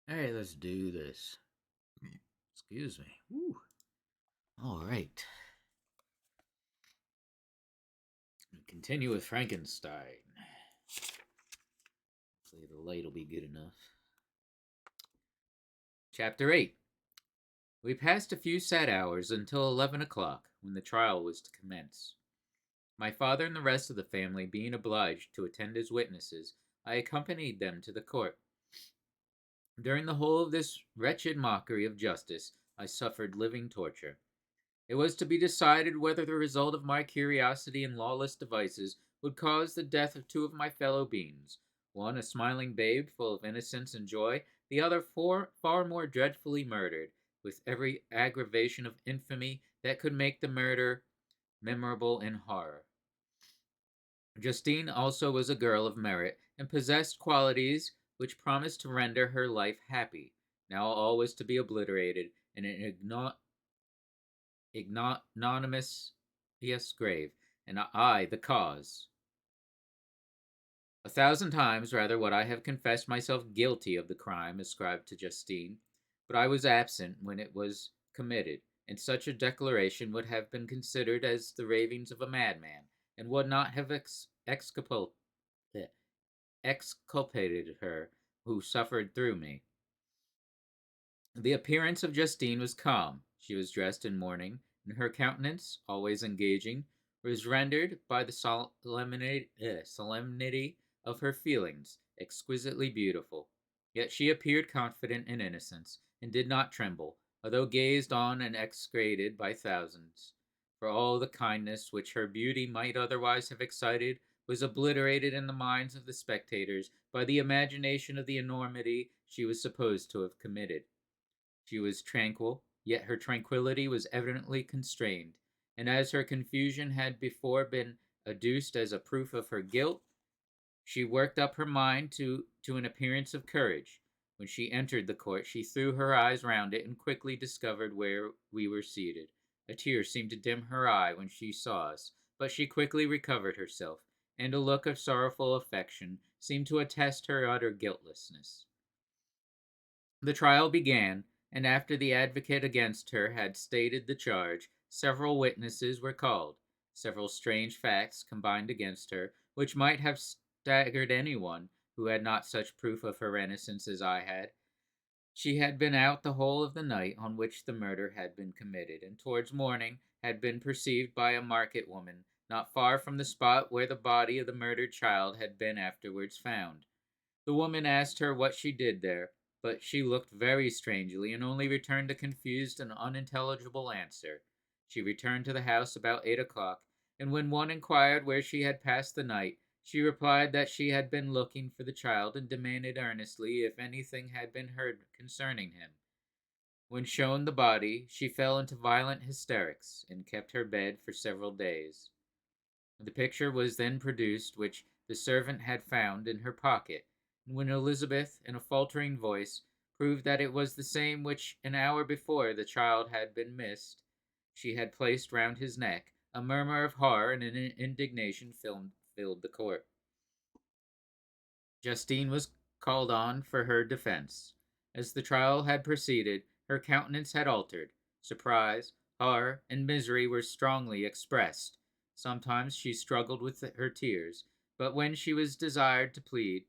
Hey, let's do this. Excuse me. Woo. All right. Continue with Frankenstein. Hopefully the light will be good enough. Chapter 8. We passed a few sad hours until 11 o'clock, when the trial was to commence. My father and the rest of the family being obliged to attend as witnesses, I accompanied them to the court. During the whole of this wretched mockery of justice, I suffered living torture. It was to be decided whether the result of my curiosity and lawless devices would cause the death of two of my fellow beings, one a smiling babe full of innocence and joy, the other far more dreadfully murdered, with every aggravation of infamy that could make the murder memorable in horror. Justine also was a girl of merit, and possessed qualities which promised to render her life happy. Now all was to be obliterated in an ignominious grave, and I the cause. 1,000 times rather would I have confessed myself guilty of the crime ascribed to Justine, but I was absent when it was committed, and such a declaration would have been considered as the ravings of a madman, and would not have exculpated her who suffered through me. The appearance of Justine was calm. She was dressed in mourning, and her countenance, always engaging, was rendered by the solemnity of her feelings exquisitely beautiful. Yet she appeared confident in innocence, and did not tremble, although gazed on and execrated by thousands. For all the kindness which her beauty might otherwise have excited was obliterated in the minds of the spectators by the imagination of the enormity she was supposed to have committed. She was tranquil, yet her tranquillity was evidently constrained, and as her confusion had before been adduced as a proof of her guilt, she worked up her mind to an appearance of courage. When she entered the court, she threw her eyes round it and quickly discovered where we were seated. A tear seemed to dim her eye when she saw us, but she quickly recovered herself, and a look of sorrowful affection seemed to attest her utter guiltlessness. The trial began, and after the advocate against her had stated the charge, several witnesses were called. Several strange facts combined against her, which might have staggered anyone who had not such proof of her innocence as I had. She had been out the whole of the night on which the murder had been committed, and towards morning had been perceived by a market woman not far from the spot where the body of the murdered child had been afterwards found. The woman asked her what she did there, but she looked very strangely and only returned a confused and unintelligible answer. She returned to the house about 8 o'clock, and when one inquired where she had passed the night, she replied that she had been looking for the child and demanded earnestly if anything had been heard concerning him. When shown the body, she fell into violent hysterics and kept her bed for several days. The picture was then produced which the servant had found in her pocket, and when Elizabeth, in a faltering voice, proved that it was the same which an hour before the child had been missed, she had placed round his neck, a murmur of horror and indignation filled the court. Justine was called on for her defense. As the trial had proceeded, her countenance had altered. Surprise, horror, and misery were strongly expressed. Sometimes she struggled with her tears, but when she was desired to plead,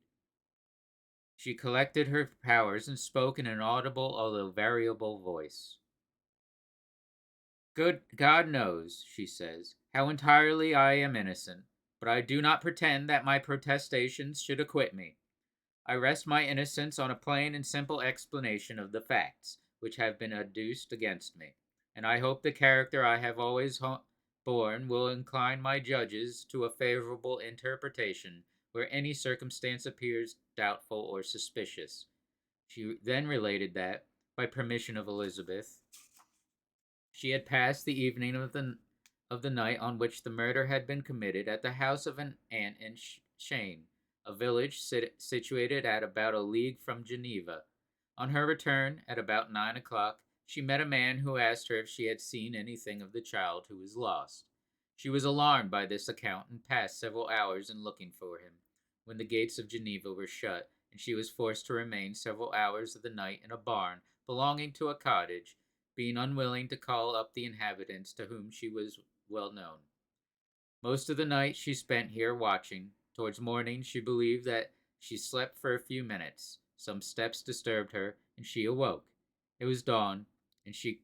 she collected her powers and spoke in an audible although variable voice. Good God knows, she says, how entirely I am innocent, but I do not pretend that my protestations should acquit me. I rest my innocence on a plain and simple explanation of the facts which have been adduced against me, and I hope the character I have always borne will incline my judges to a favorable interpretation where any circumstance appears doubtful or suspicious. She then related that, by permission of Elizabeth, she had passed the evening of the night on which the murder had been committed at the house of an aunt in Shane, a village situated at about a league from Geneva. On her return, at about 9 o'clock, she met a man who asked her if she had seen anything of the child who was lost. She was alarmed by this account and passed several hours in looking for him. When the gates of Geneva were shut, and she was forced to remain several hours of the night in a barn belonging to a cottage, being unwilling to call up the inhabitants to whom she was well known. Most of the night she spent here watching. Towards morning she believed that she slept for a few minutes. Some steps disturbed her, and she awoke. It was dawn, and she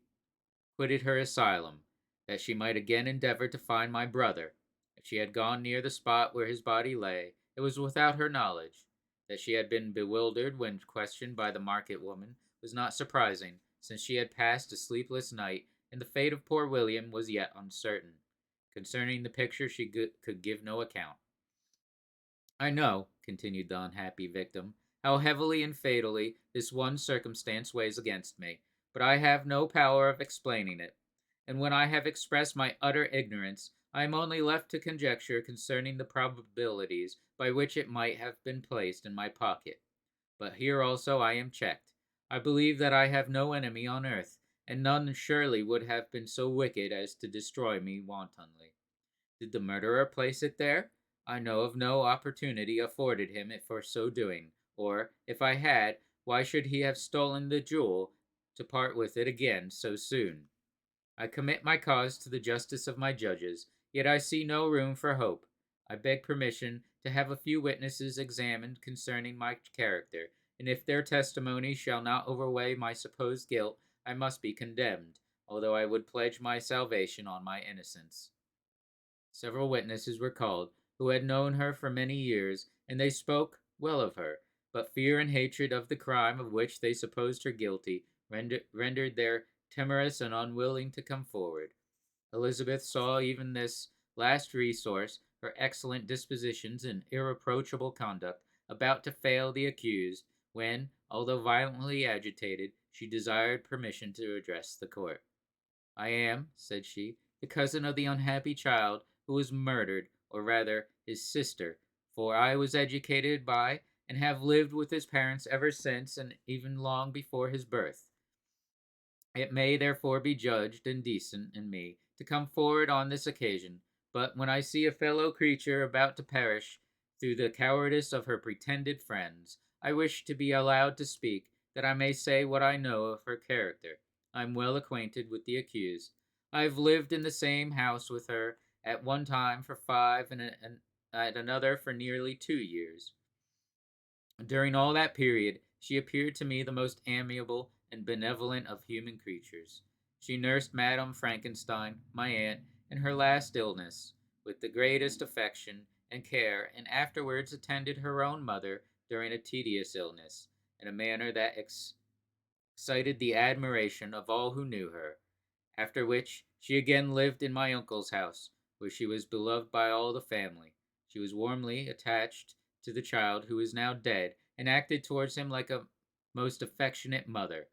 quitted her asylum, that she might again endeavor to find my brother. If she had gone near the spot where his body lay, it was without her knowledge. That she had been bewildered when questioned by the market woman was not surprising, since she had passed a sleepless night, and the fate of poor William was yet uncertain. Concerning the picture she could give no account. I know, continued the unhappy victim, how heavily and fatally this one circumstance weighs against me, but I have no power of explaining it, and when I have expressed my utter ignorance, I am only left to conjecture concerning the probabilities by which it might have been placed in my pocket. But here also I am checked. I believe that I have no enemy on earth, and none surely would have been so wicked as to destroy me wantonly. Did the murderer place it there? I know of no opportunity afforded him for so doing, or, if I had, why should he have stolen the jewel to part with it again so soon? I commit my cause to the justice of my judges, yet I see no room for hope. I beg permission to have a few witnesses examined concerning my character, and if their testimony shall not overweigh my supposed guilt, I must be condemned, although I would pledge my salvation on my innocence. Several witnesses were called, who had known her for many years, and they spoke well of her, but fear and hatred of the crime of which they supposed her guilty rendered them timorous and unwilling to come forward. Elizabeth saw even this last resource, her excellent dispositions and irreproachable conduct, about to fail the accused, when, although violently agitated, she desired permission to address the court. I am, said she, the cousin of the unhappy child who was murdered, or rather his sister, for I was educated by and have lived with his parents ever since and even long before his birth. It may therefore be judged and decent in me to come forward on this occasion, but when I see a fellow creature about to perish through the cowardice of her pretended friends, I wish to be allowed to speak, that I may say what I know of her character. I am well acquainted with the accused. I have lived in the same house with her, at one time for 5 and at another for nearly 2 years. During all that period, she appeared to me the most amiable and benevolent of human creatures. She nursed Madame Frankenstein, my aunt, in her last illness, with the greatest affection and care, and afterwards attended her own mother during a tedious illness, in a manner that excited the admiration of all who knew her. After which, she again lived in my uncle's house, where she was beloved by all the family. She was warmly attached to the child who is now dead, and acted towards him like a most affectionate mother.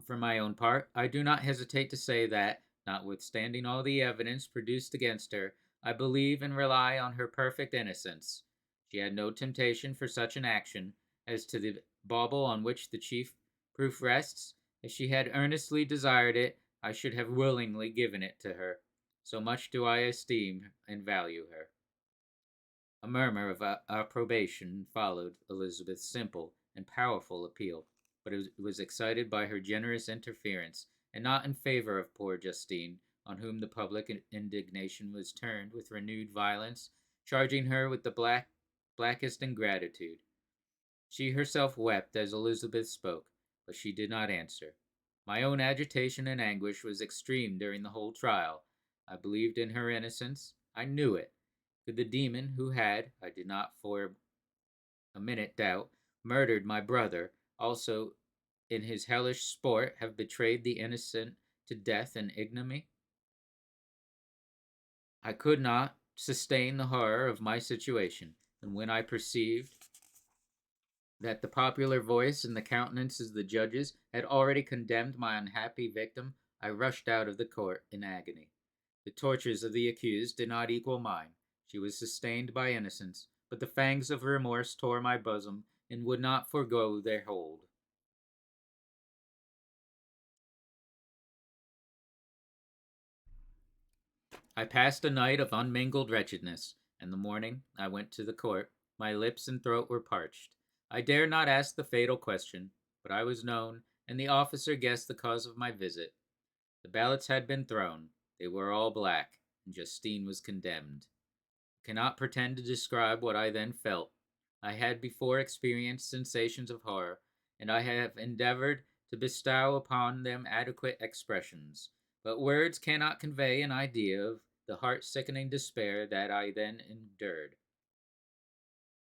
For my own part, I do not hesitate to say that, notwithstanding all the evidence produced against her, I believe and rely on her perfect innocence. She had no temptation for such an action. As to the bauble on which the chief proof rests, if she had earnestly desired it, I should have willingly given it to her. So much do I esteem and value her. A murmur of approbation followed Elizabeth's simple and powerful appeal, but it was excited by her generous interference, and not in favor of poor Justine, on whom the public indignation was turned with renewed violence, charging her with the blackest ingratitude. She herself wept as Elizabeth spoke, but she did not answer. My own agitation and anguish was extreme during the whole trial. I believed in her innocence. I knew it. Could the demon who had, I did not for a minute doubt, murdered my brother, also in his hellish sport have betrayed the innocent to death and ignominy? I could not sustain the horror of my situation, and when I perceived that the popular voice and the countenances of the judges had already condemned my unhappy victim, I rushed out of the court in agony. The tortures of the accused did not equal mine. She was sustained by innocence, but the fangs of remorse tore my bosom and would not forego their hold. I passed a night of unmingled wretchedness. In the morning I went to the court. My lips and throat were parched. I dare not ask the fatal question, but I was known, and the officer guessed the cause of my visit. The ballots had been thrown. They were all black, and Justine was condemned. I cannot pretend to describe what I then felt. I had before experienced sensations of horror, and I have endeavored to bestow upon them adequate expressions, but words cannot convey an idea of the heart-sickening despair that I then endured.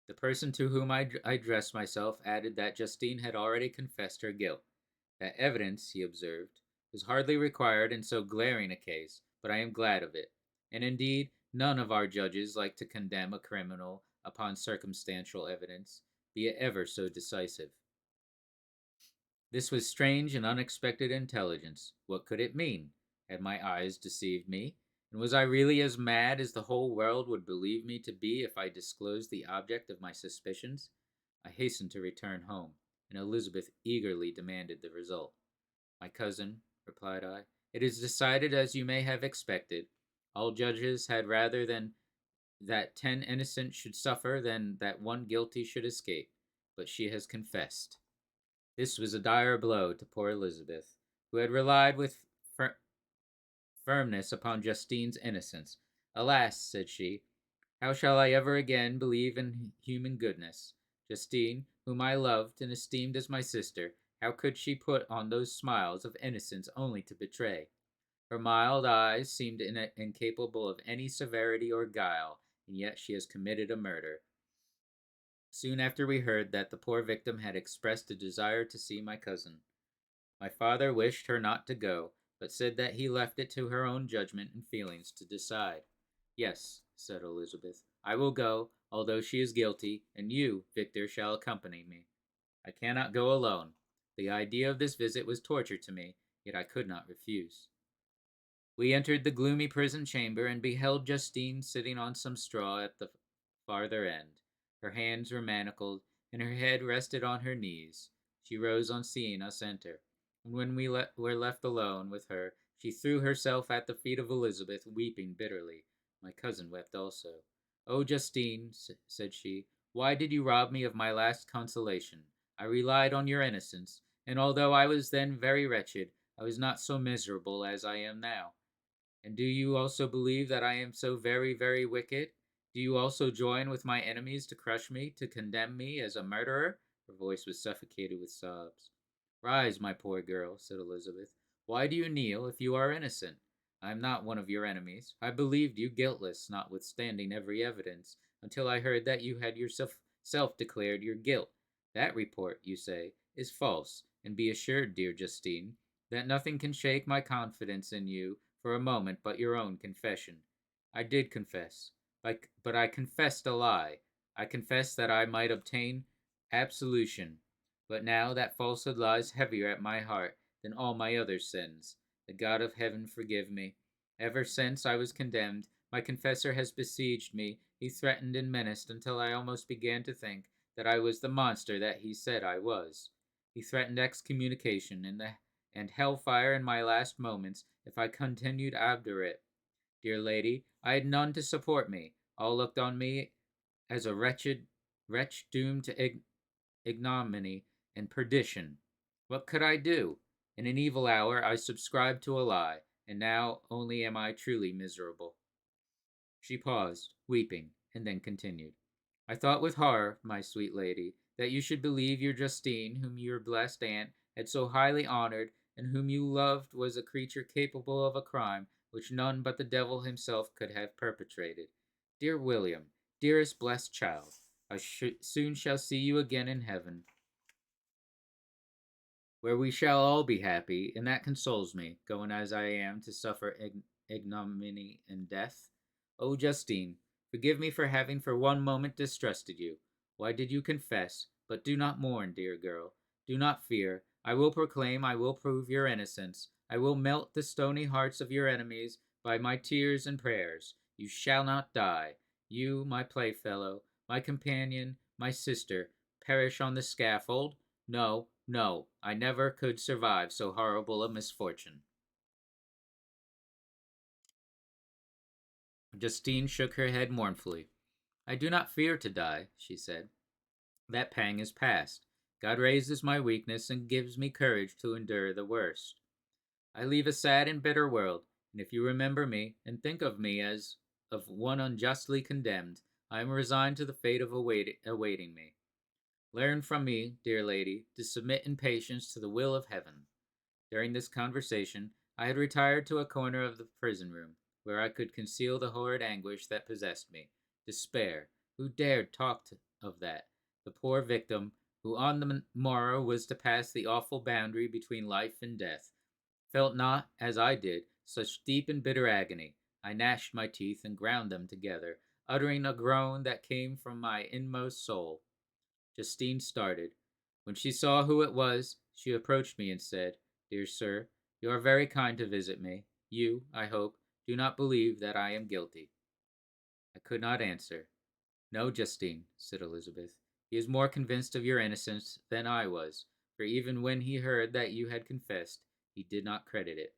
The person to whom I addressed myself added that Justine had already confessed her guilt. That evidence, he observed, was hardly required in so glaring a case, but I am glad of it. And indeed, none of our judges like to condemn a criminal upon circumstantial evidence, be it ever so decisive. This was strange and unexpected intelligence. What could it mean? Had my eyes deceived me? And was I really as mad as the whole world would believe me to be if I disclosed the object of my suspicions? I hastened to return home, and Elizabeth eagerly demanded the result. My cousin, replied I, it is decided as you may have expected. All judges had rather than that 10 innocent should suffer than that one guilty should escape. But she has confessed. This was a dire blow to poor Elizabeth, who had relied with firmness upon Justine's innocence. Alas, said she, how shall I ever again believe in human goodness? Justine, whom I loved and esteemed as my sister, how could she put on those smiles of innocence only to betray? Her mild eyes seemed incapable of any severity or guile, and yet she has committed a murder. Soon after we heard that the poor victim had expressed a desire to see my cousin. My father wished her not to go, but said that he left it to her own judgment and feelings to decide. Yes, said Elizabeth, I will go, although she is guilty, and you, Victor, shall accompany me. I cannot go alone. The idea of this visit was torture to me, yet I could not refuse. We entered the gloomy prison chamber and beheld Justine sitting on some straw at the farther end. Her hands were manacled, and her head rested on her knees. She rose on seeing us enter, and when we were left alone with her, she threw herself at the feet of Elizabeth, weeping bitterly. My cousin wept also. "Oh, Justine," said she, "why did you rob me of my last consolation? I relied on your innocence, and although I was then very wretched, I was not so miserable as I am now. And do you also believe that I am so very, very wicked? Do you also join with my enemies to crush me, to condemn me as a murderer?" Her voice was suffocated with sobs. "Rise, my poor girl," said Elizabeth. "Why do you kneel if you are innocent? I am not one of your enemies. I believed you guiltless, notwithstanding every evidence, until I heard that you had yourself declared your guilt. That report, you say, is false, and be assured, dear Justine, that nothing can shake my confidence in you for a moment but your own confession. I did confess, but I confessed a lie. I confessed that I might obtain absolution. But now that falsehood lies heavier at my heart than all my other sins. The God of heaven forgive me. Ever since I was condemned, my confessor has besieged me. He threatened and menaced until I almost began to think that I was the monster that he said I was. He threatened excommunication and hellfire in my last moments if I continued obdurate. Dear lady, I had none to support me. All looked on me as a wretch doomed to ignominy and perdition. What could I do? In an evil hour I subscribed to a lie, and now only am I truly miserable. She paused, weeping, and then continued. I thought with horror, my sweet lady, that you should believe your Justine, whom your blessed aunt had so highly honored, and whom you loved, was a creature capable of a crime which none but the devil himself could have perpetrated. Dear William, dearest blessed child, I soon shall see you again in heaven, where we shall all be happy, and that consoles me, going as I am to suffer ignominy and death. Oh, Justine, forgive me for having for one moment distrusted you. Why did you confess? But do not mourn, dear girl. Do not fear. I will proclaim, I will prove your innocence. I will melt the stony hearts of your enemies by my tears and prayers. You shall not die. You, my playfellow, my companion, my sister, perish on the scaffold? No, no, I never could survive so horrible a misfortune. Justine shook her head mournfully. I do not fear to die, she said. That pang is past. God raises my weakness and gives me courage to endure the worst. I leave a sad and bitter world, and if you remember me and think of me as of one unjustly condemned, I am resigned to the fate of awaiting me. Learn from me, dear lady, to submit in patience to the will of heaven. During this conversation, I had retired to a corner of the prison room, where I could conceal the horrid anguish that possessed me. Despair. Who dared talk of that? The poor victim, who on the morrow was to pass the awful boundary between life and death, felt not, as I did, such deep and bitter agony. I gnashed my teeth and ground them together, uttering a groan that came from my inmost soul. Justine started. When she saw who it was, she approached me and said, "Dear sir, you are very kind to visit me. You, I hope, do not believe that I am guilty." I could not answer. "No, Justine," said Elizabeth. "He is more convinced of your innocence than I was, for even when he heard that you had confessed, he did not credit it.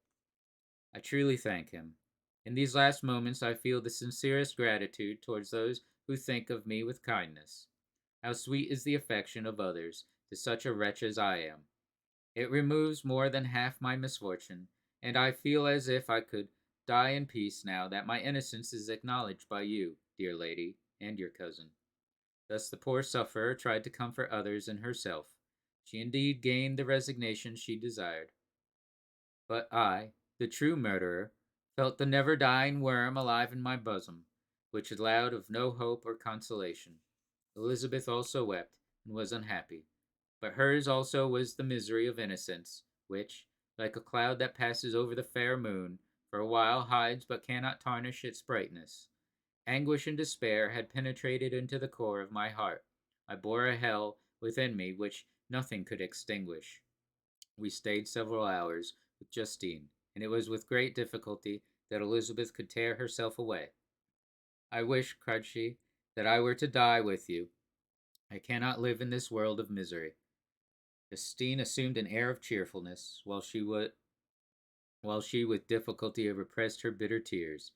I truly thank him. In these last moments I feel the sincerest gratitude towards those who think of me with kindness. How sweet is the affection of others to such a wretch as I am! It removes more than half my misfortune, and I feel as if I could die in peace now that my innocence is acknowledged by you, dear lady, and your cousin." Thus the poor sufferer tried to comfort others and herself. She indeed gained the resignation she desired. But I, the true murderer, felt the never dying worm alive in my bosom, which allowed of no hope or consolation. Elizabeth also wept, and was unhappy. But hers also was the misery of innocence, which, like a cloud that passes over the fair moon, for a while hides but cannot tarnish its brightness. Anguish and despair had penetrated into the core of my heart. I bore a hell within me which nothing could extinguish. We stayed several hours with Justine, and it was with great difficulty that Elizabeth could tear herself away. "I wish," cried she, "that I were to die with you. I cannot live in this world of misery." Justine assumed an air of cheerfulness, while she with difficulty repressed her bitter tears.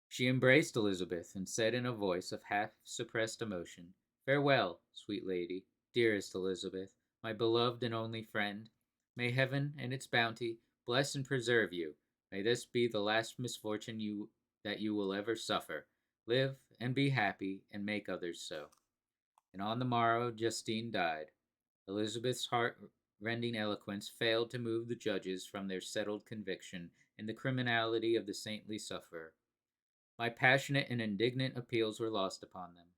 She embraced Elizabeth, and said in a voice of half-suppressed emotion, "Farewell, sweet lady, dearest Elizabeth, my beloved and only friend. May heaven and its bounty bless and preserve you. May this be the last misfortune that you will ever suffer. Live and be happy, and make others so." And on the morrow Justine died. Elizabeth's heart-rending eloquence failed to move the judges from their settled conviction in the criminality of the saintly sufferer. My passionate and indignant appeals were lost upon them,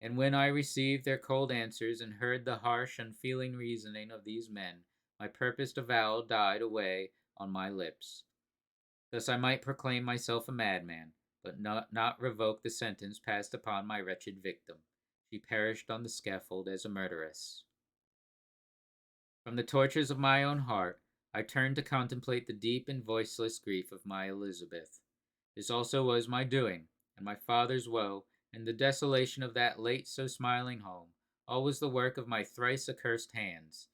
and when I received their cold answers and heard the harsh, unfeeling reasoning of these men, my purposed avowal died away on my lips. Thus I might proclaim myself a madman, but not revoke the sentence passed upon my wretched victim. She perished on the scaffold as a murderess. From the tortures of my own heart, I turned to contemplate the deep and voiceless grief of my Elizabeth. This also was my doing, and my father's woe, and the desolation of that late so smiling home, all was the work of my thrice accursed hands.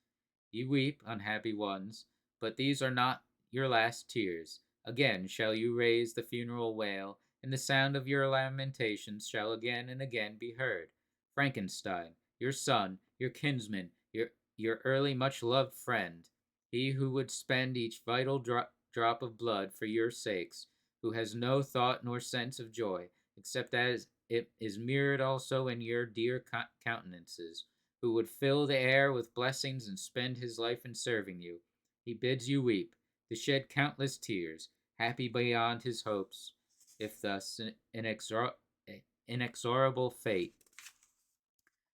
You weep, unhappy ones, but these are not your last tears. Again shall you raise the funeral wail, and the sound of your lamentations shall again and again be heard. Frankenstein, your son, your kinsman, your early much loved friend, he who would spend each vital drop of blood for your sakes, who has no thought nor sense of joy, except as it is mirrored also in your dear countenances, who would fill the air with blessings and spend his life in serving you. He bids you weep, to shed countless tears, happy beyond his hopes, if thus inexorable fate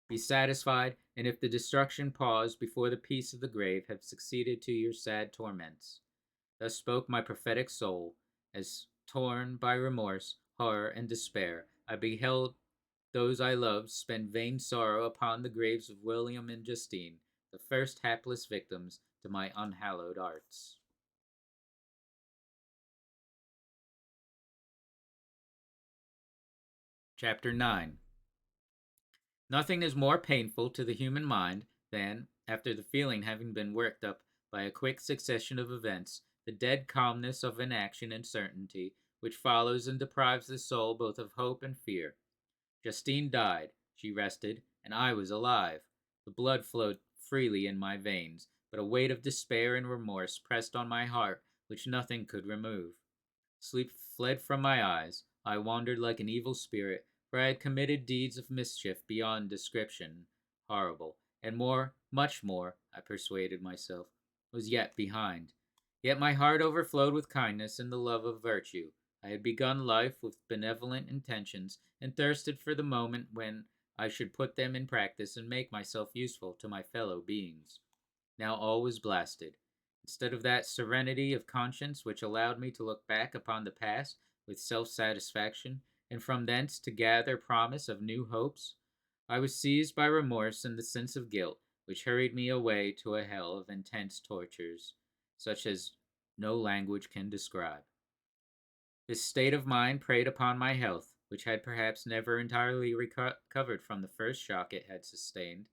be satisfied, and if the destruction paused before the peace of the grave have succeeded to your sad torments. Thus spoke my prophetic soul, as torn by remorse, horror, and despair, I beheld those I loved spend vain sorrow upon the graves of William and Justine, the first hapless victims to my unhallowed arts. Chapter 9. Nothing is more painful to the human mind than, after the feeling having been worked up by a quick succession of events, the dead calmness of inaction and certainty, which follows and deprives the soul both of hope and fear. Justine died. She rested, and I was alive. The blood flowed freely in my veins, but a weight of despair and remorse pressed on my heart which nothing could remove. Sleep fled from my eyes. I wandered like an evil spirit, for I had committed deeds of mischief beyond description, horrible, and more, much more, I persuaded myself, was yet behind. Yet my heart overflowed with kindness and the love of virtue. I had begun life with benevolent intentions, and thirsted for the moment when I should put them in practice and make myself useful to my fellow beings. Now all was blasted. Instead of that serenity of conscience which allowed me to look back upon the past with self-satisfaction, and from thence to gather promise of new hopes, I was seized by remorse and the sense of guilt, which hurried me away to a hell of intense tortures, such as no language can describe. This state of mind preyed upon my health, which had perhaps never entirely recovered from the first shock it had sustained.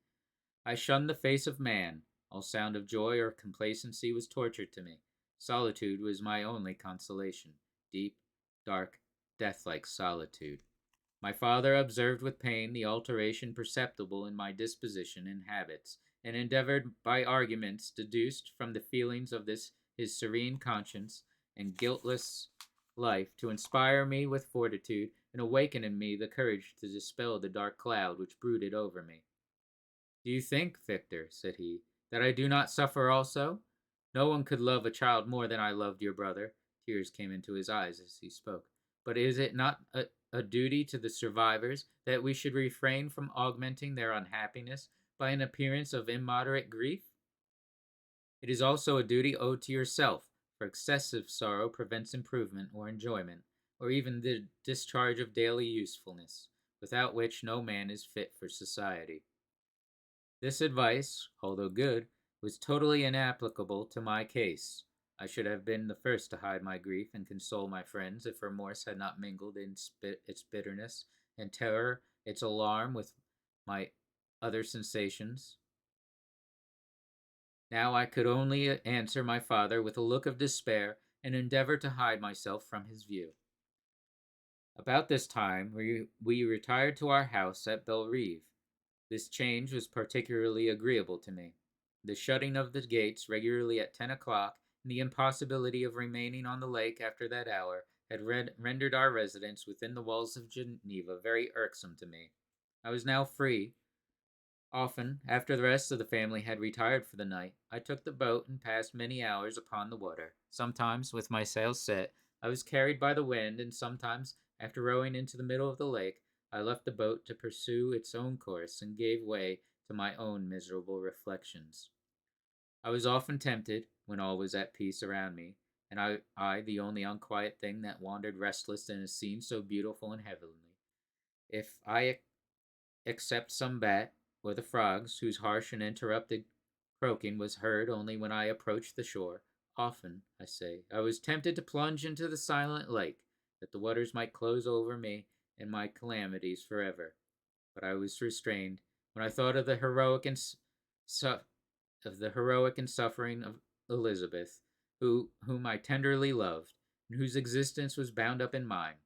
I shunned the face of man. All sound of joy or complacency was torture to me. Solitude was my only consolation. Deep, dark, death-like solitude. My father observed with pain the alteration perceptible in my disposition and habits, and endeavored by arguments deduced from the feelings of this his serene conscience and guiltless life to inspire me with fortitude and awaken in me the courage to dispel the dark cloud which brooded over me. "Do you think, Victor," said he, "that I do not suffer also? No one could love a child more than I loved your brother." Tears came into his eyes as he spoke. "But is it not a duty to the survivors that we should refrain from augmenting their unhappiness by an appearance of immoderate grief? It is also a duty owed to yourself, for excessive sorrow prevents improvement or enjoyment, or even the discharge of daily usefulness, without which no man is fit for society." This advice, although good, was totally inapplicable to my case. I should have been the first to hide my grief and console my friends if remorse had not mingled in its bitterness, and terror its alarm with my other sensations. Now I could only answer my father with a look of despair and endeavor to hide myself from his view. About this time we retired to our house at Bellerive. This change was particularly agreeable to me. The shutting of the gates regularly at 10 o'clock, and the impossibility of remaining on the lake after that hour, had rendered our residence within the walls of Geneva very irksome to me. I was now free. Often, after the rest of the family had retired for the night, I took the boat and passed many hours upon the water. Sometimes, with my sails set, I was carried by the wind, and sometimes, after rowing into the middle of the lake, I left the boat to pursue its own course and gave way to my own miserable reflections. I was often tempted, when all was at peace around me, and I the only unquiet thing that wandered restless in a scene so beautiful and heavenly, if I except some bat, or the frogs, whose harsh and interrupted croaking was heard only when I approached the shore. Often, I say, I was tempted to plunge into the silent lake, that the waters might close over me and my calamities forever. But I was restrained when I thought of the heroic and suffering of Elizabeth, whom I tenderly loved, and whose existence was bound up in mine.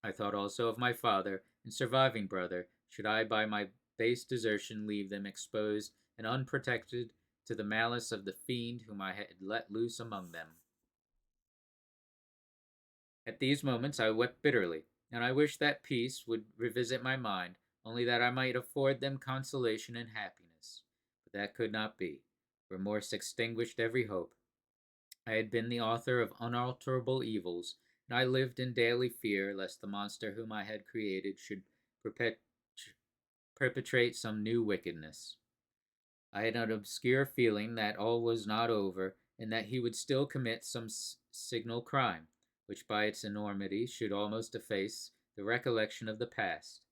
I thought also of my father and surviving brother, should I by my base desertion leave them exposed and unprotected to the malice of the fiend whom I had let loose among them. At these moments I wept bitterly, and I wished that peace would revisit my mind, only that I might afford them consolation and happiness. But that could not be. Remorse extinguished every hope. I had been the author of unalterable evils, and I lived in daily fear lest the monster whom I had created should perpetrate some new wickedness. I had an obscure feeling that all was not over, and that he would still commit some signal crime, which by its enormity should almost efface the recollection of the past.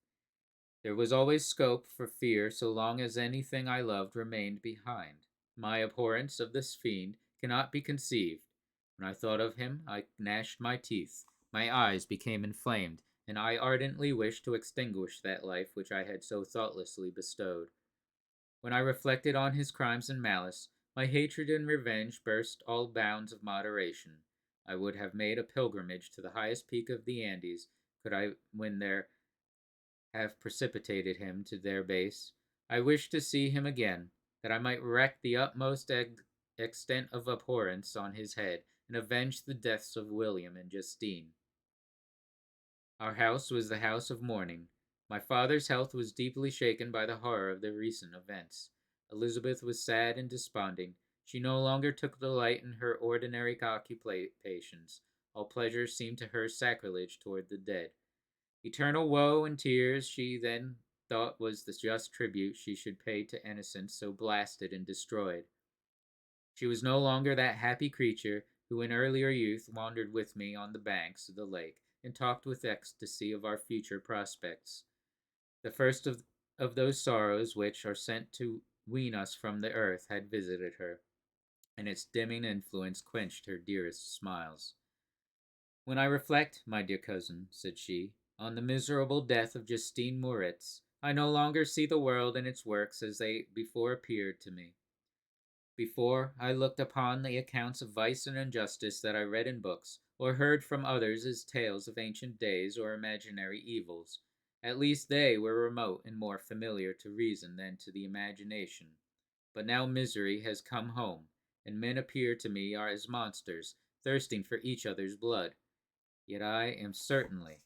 There was always scope for fear so long as anything I loved remained behind. My abhorrence of this fiend cannot be conceived. When I thought of him, I gnashed my teeth. My eyes became inflamed, and I ardently wished to extinguish that life which I had so thoughtlessly bestowed. When I reflected on his crimes and malice, my hatred and revenge burst all bounds of moderation. I would have made a pilgrimage to the highest peak of the Andes, could I win there have precipitated him to their base. I wished to see him again, that I might wreak the utmost extent of abhorrence on his head, and avenge the deaths of William and Justine. Our house was the house of mourning. My father's health was deeply shaken by the horror of the recent events. Elizabeth was sad and desponding. She no longer took delight in her ordinary occupations. All pleasure seemed to her sacrilege toward the dead. Eternal woe and tears she then thought was the just tribute she should pay to innocence so blasted and destroyed. She was no longer that happy creature who in earlier youth wandered with me on the banks of the lake and talked with ecstasy of our future prospects. The first of those sorrows which are sent to wean us from the earth had visited her, and its dimming influence quenched her dearest smiles. When I reflect, my dear cousin, said she, on the miserable death of Justine Moritz, I no longer see the world and its works as they before appeared to me. Before, I looked upon the accounts of vice and injustice that I read in books, or heard from others as tales of ancient days or imaginary evils. At least they were remote and more familiar to reason than to the imagination. But now misery has come home, and men appear to me as monsters, thirsting for each other's blood. Yet I am certainly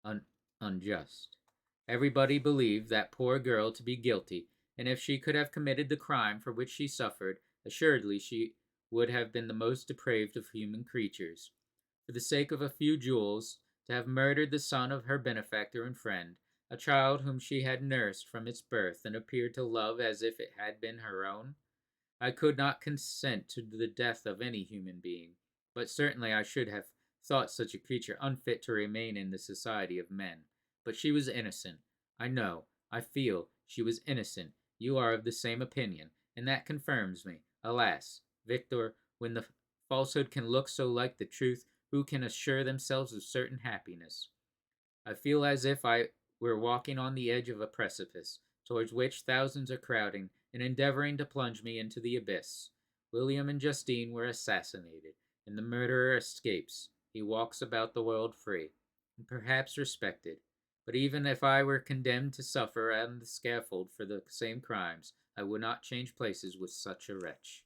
un- unjust. Everybody believed that poor girl to be guilty, and if she could have committed the crime for which she suffered, assuredly she would have been the most depraved of human creatures. For the sake of a few jewels, to have murdered the son of her benefactor and friend, a child whom she had nursed from its birth and appeared to love as if it had been her own. I could not consent to the death of any human being, but certainly I should have thought such a creature unfit to remain in the society of men. But she was innocent. I know, I feel, she was innocent. You are of the same opinion, and that confirms me. Alas, Victor, when the falsehood can look so like the truth, who can assure themselves of certain happiness? I feel as if I were walking on the edge of a precipice, towards which thousands are crowding and endeavoring to plunge me into the abyss. William and Justine were assassinated, and the murderer escapes. He walks about the world free, and perhaps respected. But even if I were condemned to suffer on the scaffold for the same crimes, I would not change places with such a wretch.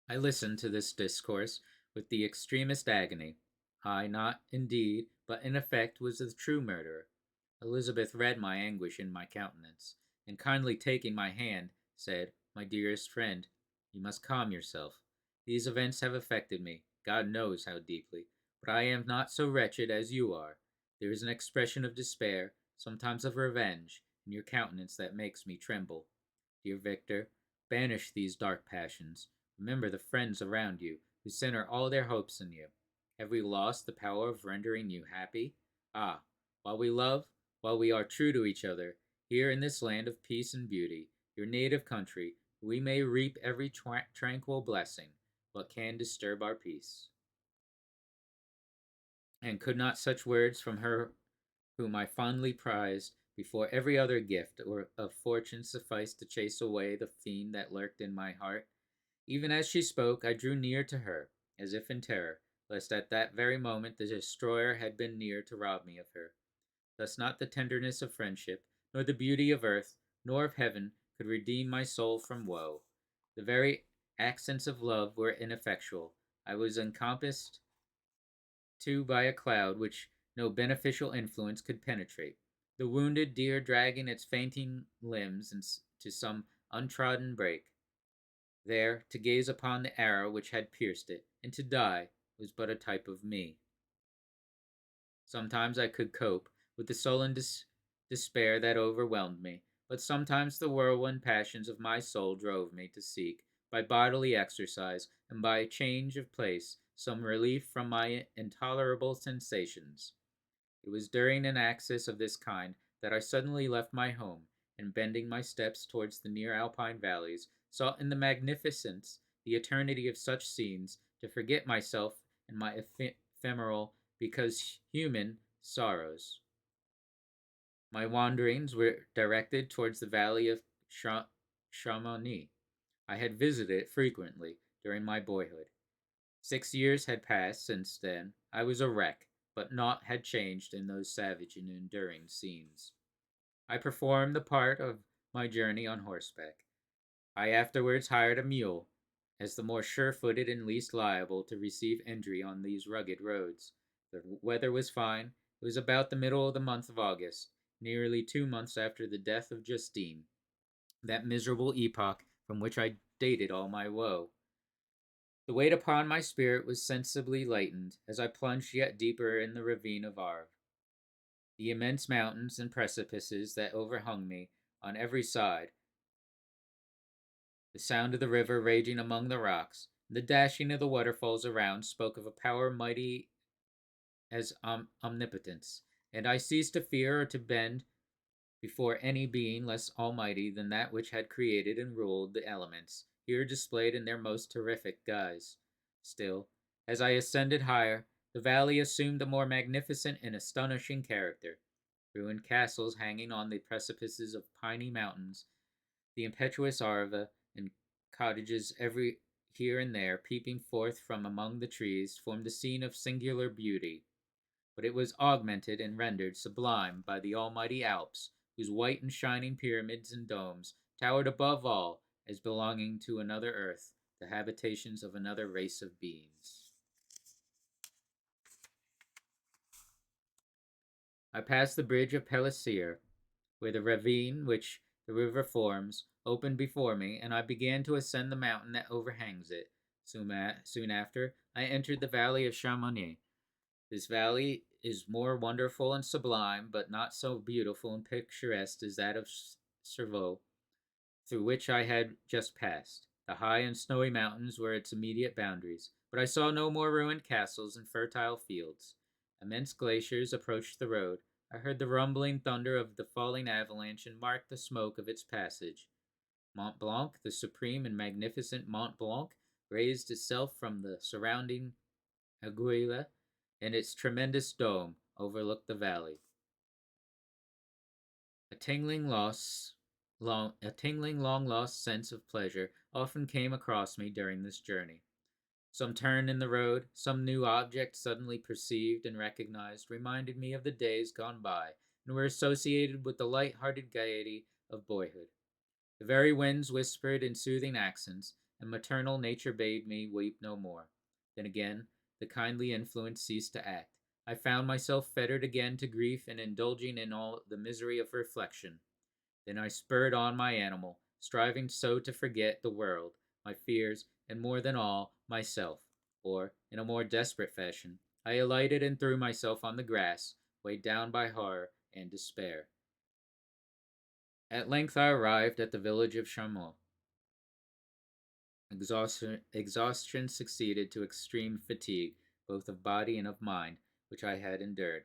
I listened to this discourse with the extremest agony. I not indeed, but in effect was the true murderer. Elizabeth read my anguish in my countenance, and kindly taking my hand, said, My dearest friend, you must calm yourself. These events have affected me, God knows how deeply, but I am not so wretched as you are. There is an expression of despair, sometimes of revenge, in your countenance that makes me tremble. Dear Victor, banish these dark passions. Remember the friends around you, who center all their hopes in you. Have we lost the power of rendering you happy? Ah, while we love, while we are true to each other, here in this land of peace and beauty, your native country, we may reap every tranquil blessing, but can disturb our peace. And could not such words from her whom I fondly prized before every other gift or of fortune suffice to chase away the fiend that lurked in my heart? Even as she spoke, I drew near to her, as if in terror, lest at that very moment the destroyer had been near to rob me of her. Thus not the tenderness of friendship, nor the beauty of earth, nor of heaven, could redeem my soul from woe. The very accents of love were ineffectual. I was encompassed too by a cloud which no beneficial influence could penetrate. The wounded deer dragging its fainting limbs to some untrodden brake, there to gaze upon the arrow which had pierced it, and to die, was but a type of me. Sometimes I could cope with the sullen despair that overwhelmed me, but sometimes the whirlwind passions of my soul drove me to seek, by bodily exercise and by change of place, some relief from my intolerable sensations. It was during an access of this kind that I suddenly left my home, and bending my steps towards the near alpine valleys, sought in the magnificence, the eternity of such scenes, to forget myself and my ephemeral, because human, sorrows. My wanderings were directed towards the valley of Chamonix. I had visited it frequently during my boyhood. 6 years had passed since then. I was a wreck, but naught had changed in those savage and enduring scenes. I performed the part of my journey on horseback. I afterwards hired a mule, as the more sure-footed and least liable to receive injury on these rugged roads. The weather was fine. It was about the middle of the month of August, nearly 2 months after the death of Justine, that miserable epoch from which I dated all my woe. The weight upon my spirit was sensibly lightened as I plunged yet deeper in the ravine of Arve. The immense mountains and precipices that overhung me on every side, the sound of the river raging among the rocks, and the dashing of the waterfalls around spoke of a power mighty as omnipotence, and I ceased to fear or to bend before any being less almighty than that which had created and ruled the elements, here displayed in their most terrific guise. Still, as I ascended higher, the valley assumed a more magnificent and astonishing character. Ruined castles hanging on the precipices of piny mountains, the impetuous Arva, and cottages every here and there peeping forth from among the trees, formed a scene of singular beauty. But it was augmented and rendered sublime by the almighty Alps, whose white and shining pyramids and domes towered above all as belonging to another earth, the habitations of another race of beings. I passed the bridge of Pellissier, where the ravine which the river forms opened before me, and I began to ascend the mountain that overhangs it. Soon after, I entered the valley of Chamonix. This valley is more wonderful and sublime, but not so beautiful and picturesque as that of Cervaux, through which I had just passed. The high and snowy mountains were its immediate boundaries, but I saw no more ruined castles and fertile fields. Immense glaciers approached the road. I heard the rumbling thunder of the falling avalanche and marked the smoke of its passage. Mont Blanc, the supreme and magnificent Mont Blanc, raised itself from the surrounding Aiguille, and its tremendous dome overlooked the valley. A tingling, long lost sense of pleasure often came across me during this journey. Some turn in the road, some new object suddenly perceived and recognized, reminded me of the days gone by, and were associated with the light-hearted gaiety of boyhood. The very winds whispered in soothing accents, and maternal nature bade me weep no more. Then again, the kindly influence ceased to act. I found myself fettered again to grief and indulging in all the misery of reflection. Then I spurred on my animal, striving so to forget the world, my fears, and more than all, myself. Or, in a more desperate fashion, I alighted and threw myself on the grass, weighed down by horror and despair. At length I arrived at the village of Chaumont. Exhaustion succeeded to extreme fatigue, both of body and of mind, which I had endured.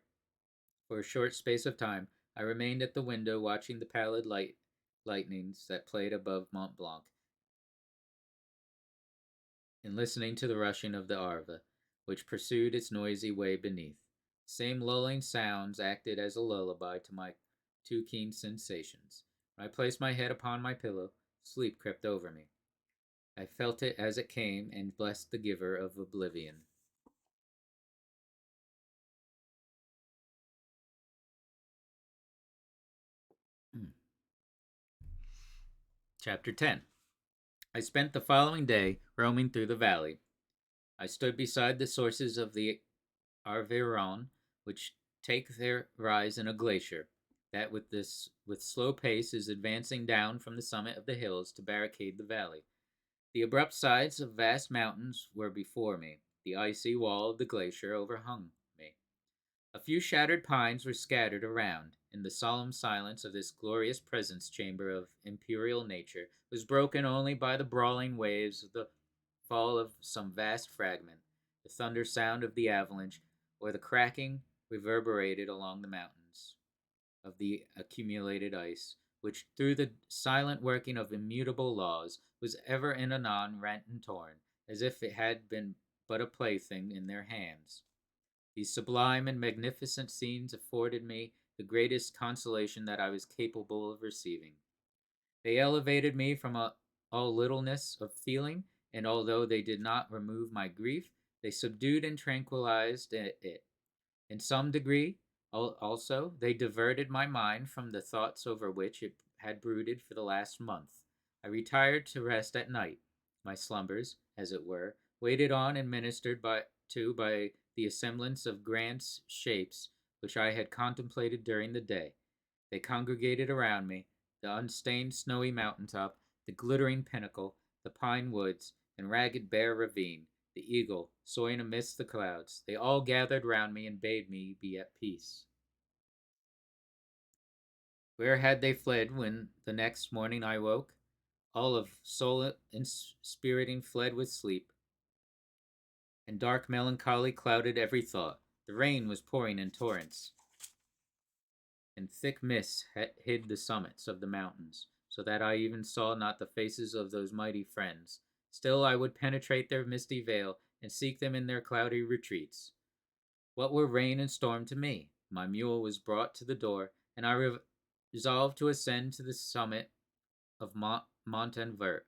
For a short space of time, I remained at the window watching the pallid lightnings that played above Mont Blanc, and listening to the rushing of the Arve, which pursued its noisy way beneath. The same lulling sounds acted as a lullaby to my too keen sensations. When I placed my head upon my pillow, sleep crept over me. I felt it as it came, and blessed the giver of oblivion. Chapter 10. I spent the following day roaming through the valley. I stood beside the sources of the Arveiron, which take their rise in a glacier that with slow pace is advancing down from the summit of the hills to barricade the valley. The abrupt sides of vast mountains were before me. The icy wall of the glacier overhung me. A few shattered pines were scattered around, and the solemn silence of this glorious presence chamber of imperial nature was broken only by the brawling waves of the fall of some vast fragment, the thunder sound of the avalanche, or the cracking reverberated along the mountains of the accumulated ice, which, through the silent working of immutable laws, was ever and anon rent and torn, as if it had been but a plaything in their hands. These sublime and magnificent scenes afforded me the greatest consolation that I was capable of receiving. They elevated me from a all littleness of feeling, and although they did not remove my grief, they subdued and tranquilized it. In some degree, also, they diverted my mind from the thoughts over which it had brooded for the last month. I retired to rest at night. My slumbers, as it were, waited on and ministered by the assemblance of grand shapes which I had contemplated during the day. They congregated around me, the unstained snowy mountaintop, the glittering pinnacle, the pine woods, and ragged bare ravine, the eagle soaring amidst the clouds. They all gathered round me and bade me be at peace. Where had they fled when the next morning I woke? All of soul inspiriting fled with sleep, and dark melancholy clouded every thought. The rain was pouring in torrents, and thick mists hid the summits of the mountains, so that I even saw not the faces of those mighty friends. Still I would penetrate their misty veil, and seek them in their cloudy retreats. What were rain and storm to me? My mule was brought to the door, and I resolved to ascend to the summit of Mont Blanc.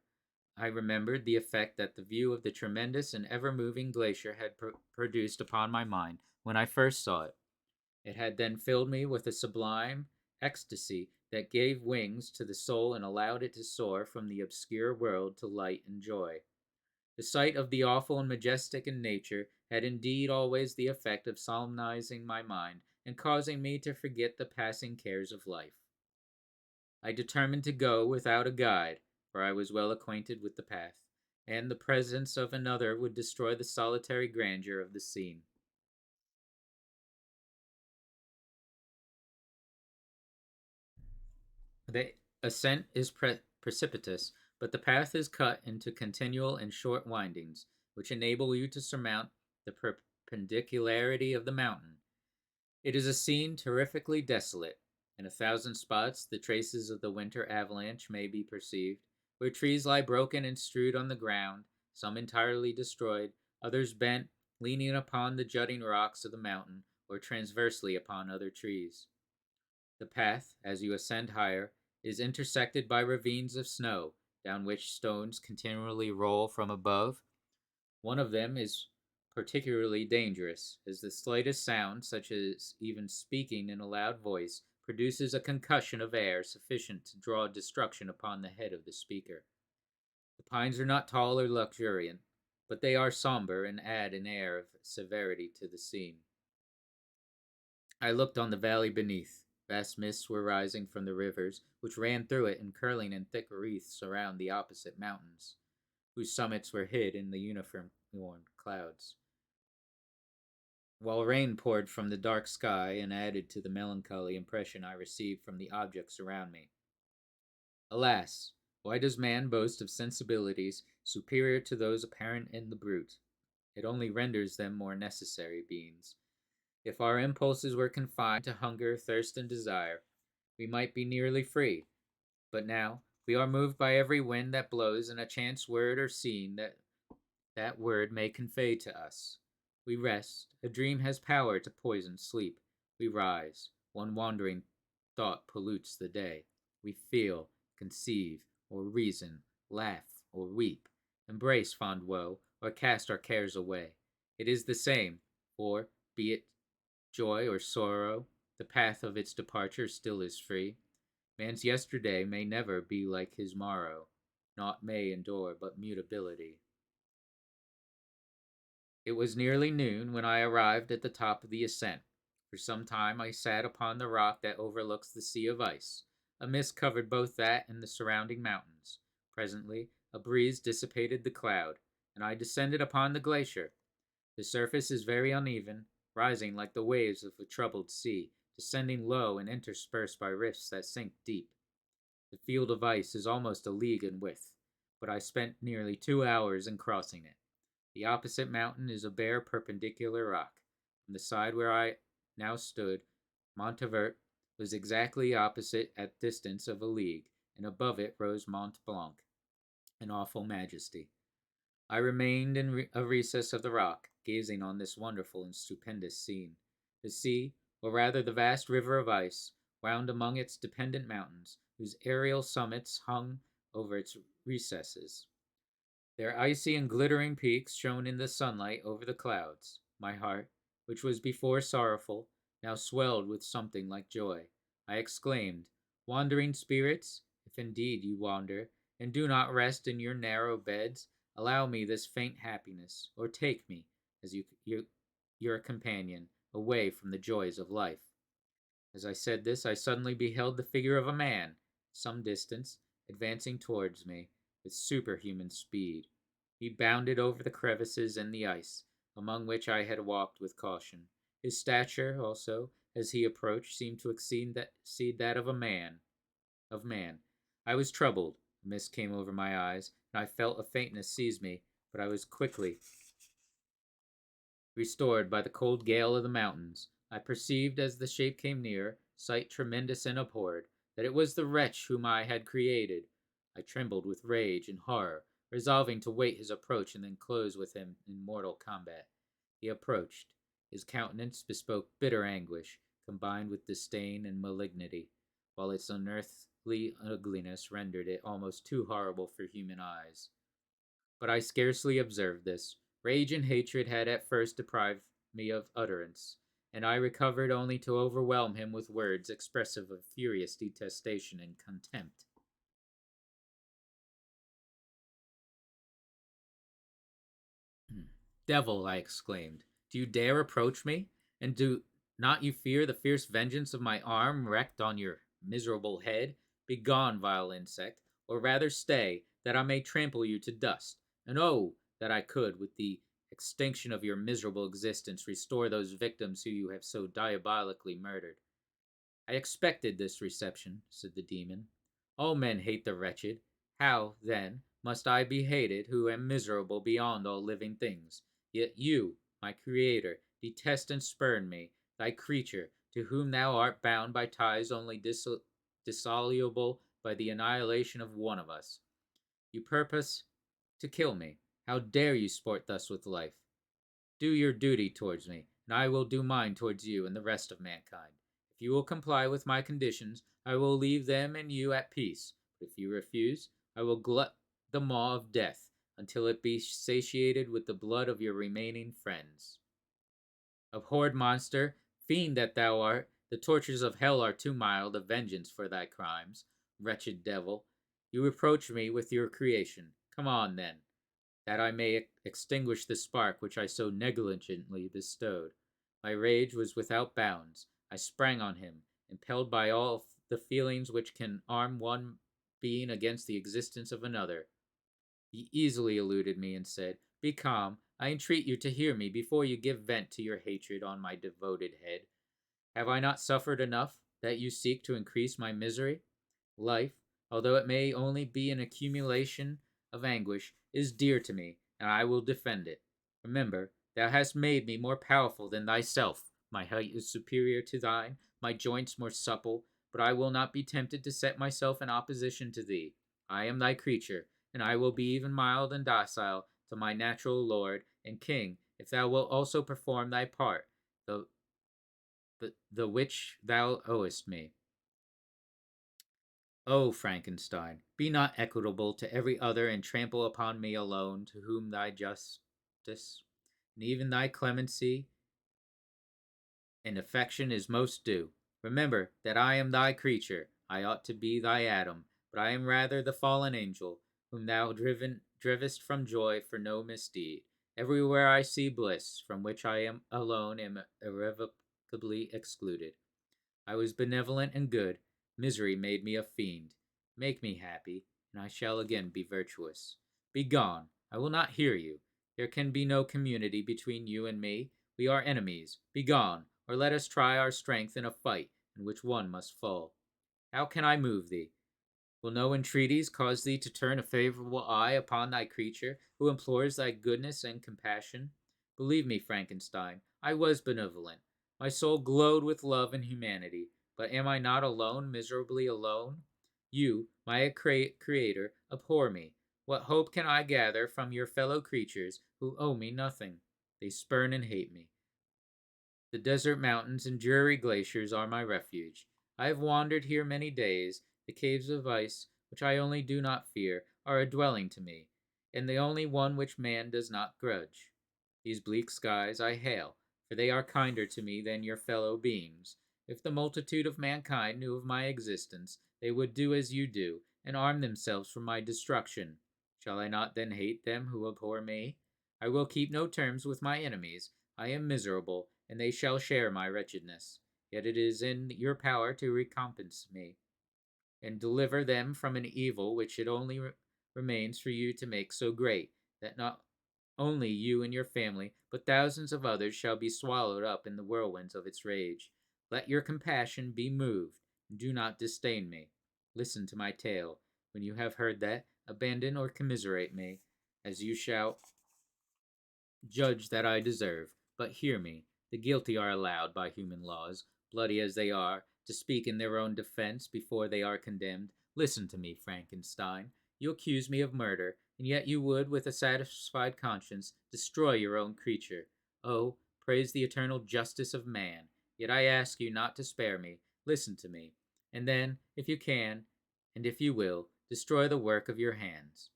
I remembered the effect that the view of the tremendous and ever-moving glacier had produced upon my mind when I first saw it. It had then filled me with a sublime ecstasy that gave wings to the soul and allowed it to soar from the obscure world to light and joy. The sight of the awful and majestic in nature had indeed always the effect of solemnizing my mind and causing me to forget the passing cares of life. I determined to go without a guide, for I was well acquainted with the path, and the presence of another would destroy the solitary grandeur of the scene. The ascent is precipitous, but the path is cut into continual and short windings, which enable you to surmount the perpendicularity of the mountain. It is a scene terrifically desolate. In 1,000 spots the traces of the winter avalanche may be perceived, where trees lie broken and strewed on the ground, some entirely destroyed, others bent, leaning upon the jutting rocks of the mountain, or transversely upon other trees. The path, as you ascend higher, is intersected by ravines of snow, down which stones continually roll from above. One of them is particularly dangerous, as the slightest sound, such as even speaking in a loud voice, produces a concussion of air sufficient to draw destruction upon the head of the speaker. The pines are not tall or luxuriant, but they are somber and add an air of severity to the scene. I looked on the valley beneath. Vast mists were rising from the rivers, which ran through it and curling in thick wreaths around the opposite mountains, whose summits were hid in the uniform clouds, while rain poured from the dark sky and added to the melancholy impression I received from the objects around me. Alas! Why does man boast of sensibilities superior to those apparent in the brute? It only renders them more necessary beings. If our impulses were confined to hunger, thirst, and desire, we might be nearly free. But now we are moved by every wind that blows and a chance word or scene that word may convey to us. We rest. A dream has power to poison sleep. We rise. One wandering thought pollutes the day. We feel, conceive, or reason, laugh, or weep, embrace fond woe, or cast our cares away. It is the same, for, be it joy or sorrow, the path of its departure still is free. Man's yesterday may never be like his morrow. Naught may endure but mutability. It was nearly noon when I arrived at the top of the ascent. For some time I sat upon the rock that overlooks the sea of ice. A mist covered both that and the surrounding mountains. Presently a breeze dissipated the cloud, and I descended upon the glacier. The surface is very uneven, rising like the waves of a troubled sea, descending low and interspersed by rifts that sink deep. The field of ice is almost a league in width, but I spent nearly 2 hours in crossing it. The opposite mountain is a bare perpendicular rock. From the side where I now stood, Mont Blanc was exactly opposite at distance of a league, and above it rose Mont Blanc, in awful majesty. I remained in a recess of the rock, gazing on this wonderful and stupendous scene. The sea, or rather the vast river of ice, wound among its dependent mountains, whose aerial summits hung over its recesses. Their icy and glittering peaks shone in the sunlight over the clouds. My heart, which was before sorrowful, now swelled with something like joy. I exclaimed, "Wandering spirits, if indeed you wander, and do not rest in your narrow beds, allow me this faint happiness, or take me, as your companion, away from the joys of life." As I said this, I suddenly beheld the figure of a man, some distance, advancing towards me, with superhuman speed. He bounded over the crevices and the ice, among which I had walked with caution. His stature, also, as he approached, seemed to exceed that of man. I was troubled. A mist came over my eyes, and I felt a faintness seize me, but I was quickly restored by the cold gale of the mountains. I perceived, as the shape came near, sight tremendous and abhorred, that it was the wretch whom I had created. I trembled with rage and horror, resolving to wait his approach and then close with him in mortal combat. He approached. His countenance bespoke bitter anguish, combined with disdain and malignity, while its unearthly ugliness rendered it almost too horrible for human eyes. But I scarcely observed this. Rage and hatred had at first deprived me of utterance, and I recovered only to overwhelm him with words expressive of furious detestation and contempt. "Devil," I exclaimed, "do you dare approach me? And do not you fear the fierce vengeance of my arm wreaked on your miserable head? Begone, vile insect, or rather stay, that I may trample you to dust. And oh, that I could, with the extinction of your miserable existence, restore those victims who you have so diabolically murdered." "I expected this reception," said the demon. "All men hate the wretched. How, then, must I be hated, who am miserable beyond all living things? Yet you, my creator, detest and spurn me, thy creature, to whom thou art bound by ties only dissoluble by the annihilation of one of us. You purpose to kill me. How dare you sport thus with life? Do your duty towards me, and I will do mine towards you and the rest of mankind. If you will comply with my conditions, I will leave them and you at peace. But if you refuse, I will glut the maw of death until it be satiated with the blood of your remaining friends. Abhorred monster, fiend that thou art, the tortures of hell are too mild a vengeance for thy crimes. Wretched devil, you reproach me with your creation. Come on, then, that I may extinguish the spark which I so negligently bestowed. My rage was without bounds. I sprang on him, impelled by all the feelings which can arm one being against the existence of another. He easily eluded me and said, "Be calm. I entreat you to hear me before you give vent to your hatred on my devoted head. Have I not suffered enough, that you seek to increase my misery? Life, although it may only be an accumulation of anguish, is dear to me, and I will defend it. Remember, thou hast made me more powerful than thyself. My height is superior to thine, my joints more supple, but I will not be tempted to set myself in opposition to thee. I am thy creature, and I will be even mild and docile to my natural lord and king, if thou wilt also perform thy part, the, the which thou owest me. O Frankenstein, be not equitable to every other, and trample upon me alone, to whom thy justice, and even thy clemency and affection is most due. Remember that I am thy creature. I ought to be thy Adam, but I am rather the fallen angel, whom thou drivest from joy for no misdeed. Everywhere I see bliss, from which I am alone am irrevocably excluded. I was benevolent and good. Misery made me a fiend. Make me happy, and I shall again be virtuous. Begone. I will not hear you. There can be no community between you and me. We are enemies. Begone, or let us try our strength in a fight in which one must fall. How can I move thee? Will no entreaties cause thee to turn a favorable eye upon thy creature, who implores thy goodness and compassion? Believe me, Frankenstein, I was benevolent. My soul glowed with love and humanity. But am I not alone, miserably alone? You, my creator, abhor me. What hope can I gather from your fellow creatures who owe me nothing? They spurn and hate me. The desert mountains and dreary glaciers are my refuge. I have wandered here many days. The caves of ice which I only do not fear, are a dwelling to me, and the only one which man does not grudge. These bleak skies I hail, for they are kinder to me than your fellow beings. If the multitude of mankind knew of my existence, they would do as you do, and arm themselves for my destruction. Shall I not then hate them who abhor me? I will keep no terms with my enemies. I am miserable, and they shall share my wretchedness. Yet it is in your power to recompense me, and deliver them from an evil which it only remains for you to make so great, that not only you and your family, but thousands of others shall be swallowed up in the whirlwinds of its rage. Let your compassion be moved, and do not disdain me. Listen to my tale. When you have heard that, abandon or commiserate me, as you shall judge that I deserve. But hear me. The guilty are allowed by human laws, bloody as they are, to speak in their own defense before they are condemned. Listen to me, Frankenstein. You accuse me of murder, and yet you would, with a satisfied conscience, destroy your own creature. Oh, praise the eternal justice of man. Yet I ask you not to spare me. Listen to me. And then, if you can, and if you will, destroy the work of your hands.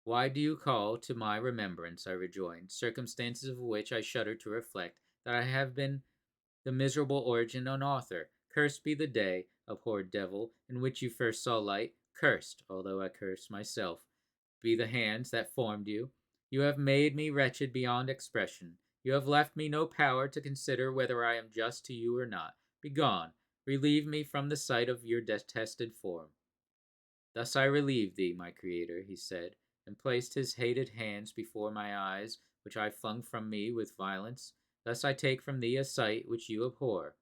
Why do you call to my remembrance, I rejoined, circumstances of which I shudder to reflect, that I have been the miserable origin and author? Cursed be the day, abhorred devil, in which you first saw light. Cursed, although I curse myself, be the hands that formed you. You have made me wretched beyond expression. You have left me no power to consider whether I am just to you or not. Begone, relieve me from the sight of your detested form. Thus I relieve thee, my Creator, he said, and placed his hated hands before my eyes, which I flung from me with violence. Thus I take from thee a sight which you abhor.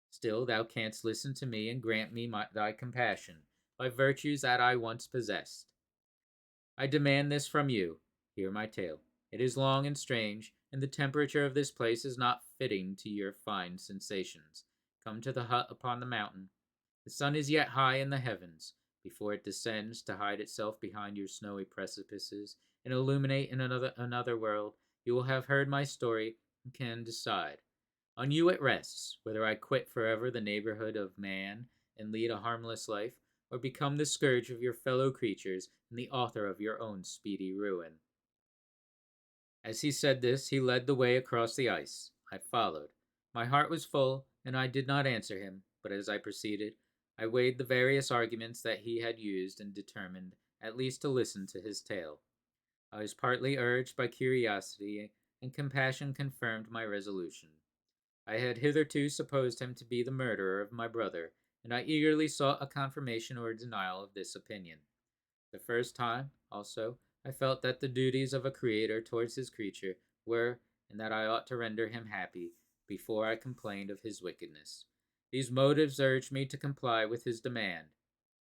Still thou canst listen to me and grant me thy compassion, by virtues that I once possessed. I demand this from you. Hear my tale. It is long and strange, and the temperature of this place is not fitting to your fine sensations. Come to the hut upon the mountain. The sun is yet high in the heavens, before it descends to hide itself behind your snowy precipices and illuminate in another world. You will have heard my story and can decide. On you it rests, whether I quit forever the neighborhood of man and lead a harmless life, or become the scourge of your fellow creatures and the author of your own speedy ruin. As he said this, he led the way across the ice. I followed. My heart was full, and I did not answer him, but as I proceeded, I weighed the various arguments that he had used and determined at least to listen to his tale. I was partly urged by curiosity, and compassion confirmed my resolution. I had hitherto supposed him to be the murderer of my brother, and I eagerly sought a confirmation or denial of this opinion. The first time, also, I felt that the duties of a creator towards his creature were, and that I ought to render him happy, before I complained of his wickedness. These motives urged me to comply with his demand.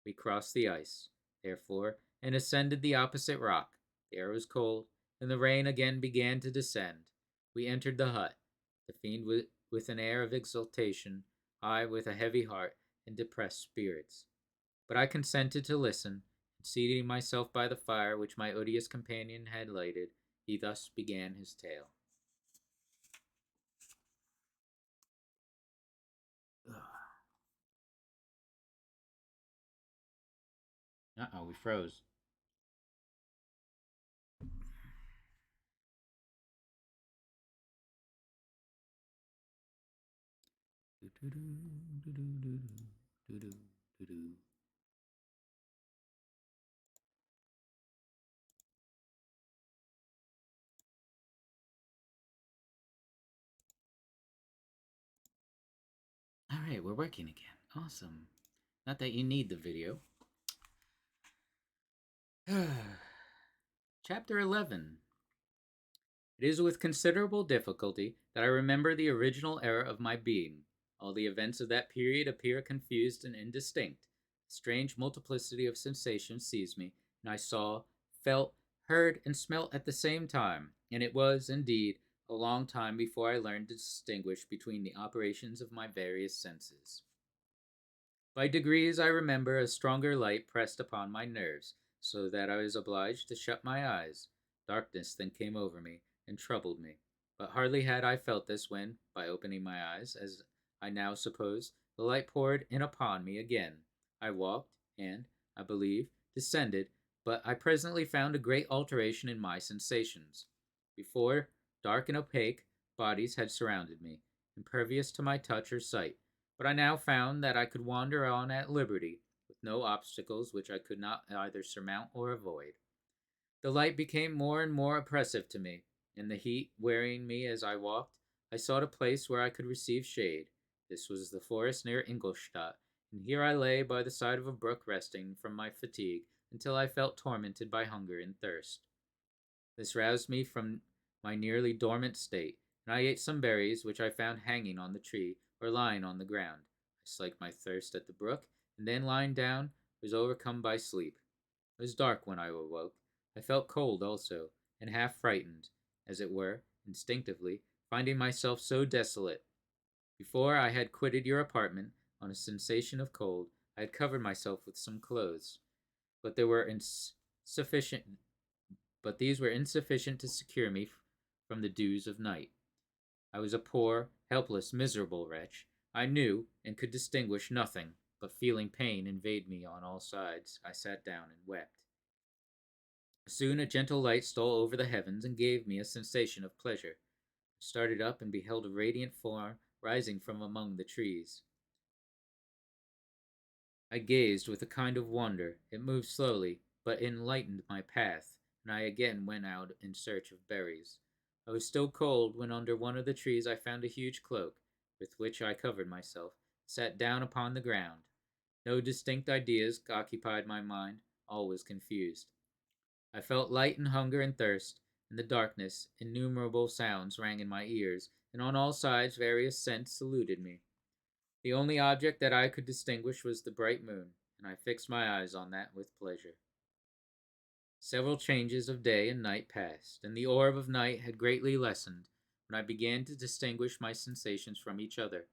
We crossed the ice, therefore, and ascended the opposite rock. The air was cold, and the rain again began to descend. We entered the hut, the fiend with an air of exultation, I with a heavy heart and depressed spirits. But I consented to listen, and seating myself by the fire which my odious companion had lighted, he thus began his tale. Uh-oh, we froze. All right, we're working again. Awesome. Not that you need the video. Chapter 11. It is with considerable difficulty that I remember the original era of my being. All the events of that period appear confused and indistinct. A strange multiplicity of sensations seized me, and I saw, felt, heard, and smelt at the same time, and it was, indeed, a long time before I learned to distinguish between the operations of my various senses. By degrees I remember a stronger light pressed upon my nerves, so that I was obliged to shut my eyes. Darkness then came over me, and troubled me. But hardly had I felt this when, by opening my eyes, as I now suppose, the light poured in upon me again. I walked, and, I believe, descended, but I presently found a great alteration in my sensations. Before, dark and opaque bodies had surrounded me, impervious to my touch or sight, but I now found that I could wander on at liberty, with no obstacles which I could not either surmount or avoid. The light became more and more oppressive to me, and the heat wearying me as I walked, I sought a place where I could receive shade. This was the forest near Ingolstadt, and here I lay by the side of a brook resting from my fatigue until I felt tormented by hunger and thirst. This roused me from my nearly dormant state, and I ate some berries which I found hanging on the tree or lying on the ground. I slaked my thirst at the brook, and then lying down, was overcome by sleep. It was dark when I awoke. I felt cold also, and half frightened, as it were, instinctively, finding myself so desolate. Before I had quitted your apartment, on a sensation of cold, I had covered myself with some clothes, but they were insufficient. But these were insufficient to secure me from the dews of night. I was a poor, helpless, miserable wretch. I knew and could distinguish nothing, but feeling pain invade me on all sides, I sat down and wept. Soon a gentle light stole over the heavens and gave me a sensation of pleasure. I started up and beheld a radiant form rising from among the trees. I gazed with a kind of wonder. It moved slowly, but it enlightened my path, and I again went out in search of berries. I was still cold when under one of the trees I found a huge cloak, with which I covered myself, sat down upon the ground. No distinct ideas occupied my mind, all was confused. I felt light and hunger and thirst. In the darkness, innumerable sounds rang in my ears, and on all sides various scents saluted me. The only object that I could distinguish was the bright moon, and I fixed my eyes on that with pleasure. Several changes of day and night passed, and the orb of night had greatly lessened when I began to distinguish my sensations from each other.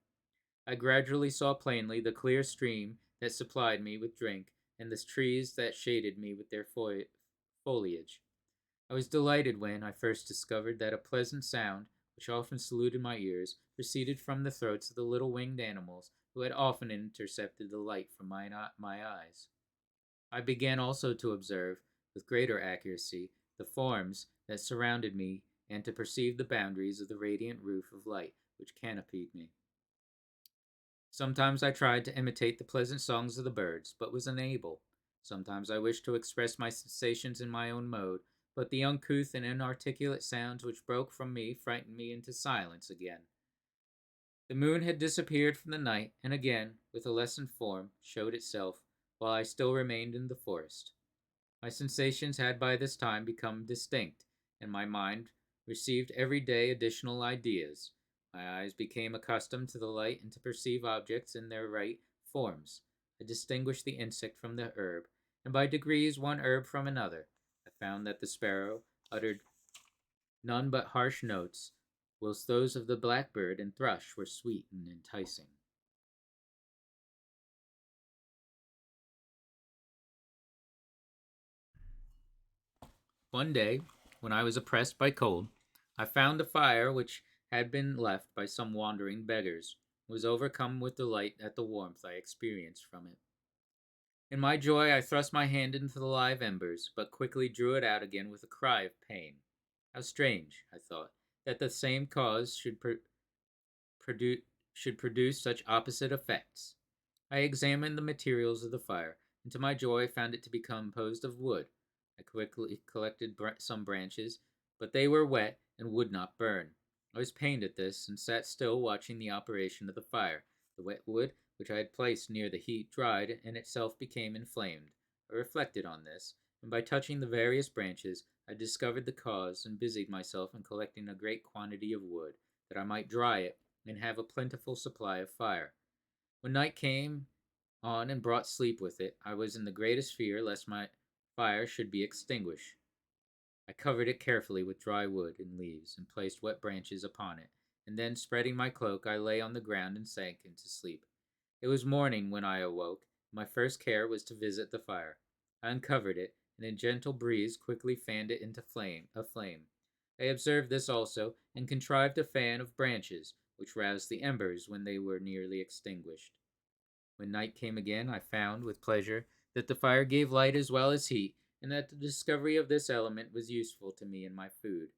I gradually saw plainly the clear stream that supplied me with drink, and the trees that shaded me with their foliage. I was delighted when I first discovered that a pleasant sound, which often saluted my ears, proceeded from the throats of the little winged animals who had often intercepted the light from my eyes. I began also to observe, with greater accuracy, the forms that surrounded me and to perceive the boundaries of the radiant roof of light which canopied me. Sometimes I tried to imitate the pleasant songs of the birds, but was unable. Sometimes I wished to express my sensations in my own mode, but the uncouth and inarticulate sounds which broke from me frightened me into silence again. The moon had disappeared from the night, and again, with a lessened form, showed itself, while I still remained in the forest. My sensations had by this time become distinct, and my mind received every day additional ideas. My eyes became accustomed to the light and to perceive objects in their right forms. I distinguished the insect from the herb, and by degrees one herb from another. I found that the sparrow uttered none but harsh notes, whilst those of the blackbird and thrush were sweet and enticing. One day, when I was oppressed by cold, I found a fire which had been left by some wandering beggars, and was overcome with delight at the warmth I experienced from it. In my joy, I thrust my hand into the live embers, but quickly drew it out again with a cry of pain. How strange, I thought, that the same cause produ- should produce such opposite effects. I examined the materials of the fire, and to my joy found it to be composed of wood. I quickly collected some branches, but they were wet and would not burn. I was pained at this, and sat still watching the operation of the fire. The wet wood, which I had placed near the heat, dried, and itself became inflamed. I reflected on this, and by touching the various branches, I discovered the cause, and busied myself in collecting a great quantity of wood, that I might dry it, and have a plentiful supply of fire. When night came on and brought sleep with it, I was in the greatest fear lest my fire should be extinguished. I covered it carefully with dry wood and leaves, and placed wet branches upon it, and then, spreading my cloak, I lay on the ground and sank into sleep. It was morning when I awoke. My first care was to visit the fire. I uncovered it, and a gentle breeze quickly fanned it into a flame. I observed this also, and contrived a fan of branches, which roused the embers when they were nearly extinguished. When night came again, I found, with pleasure, that the fire gave light as well as heat, and that the discovery of this element was useful to me in my food,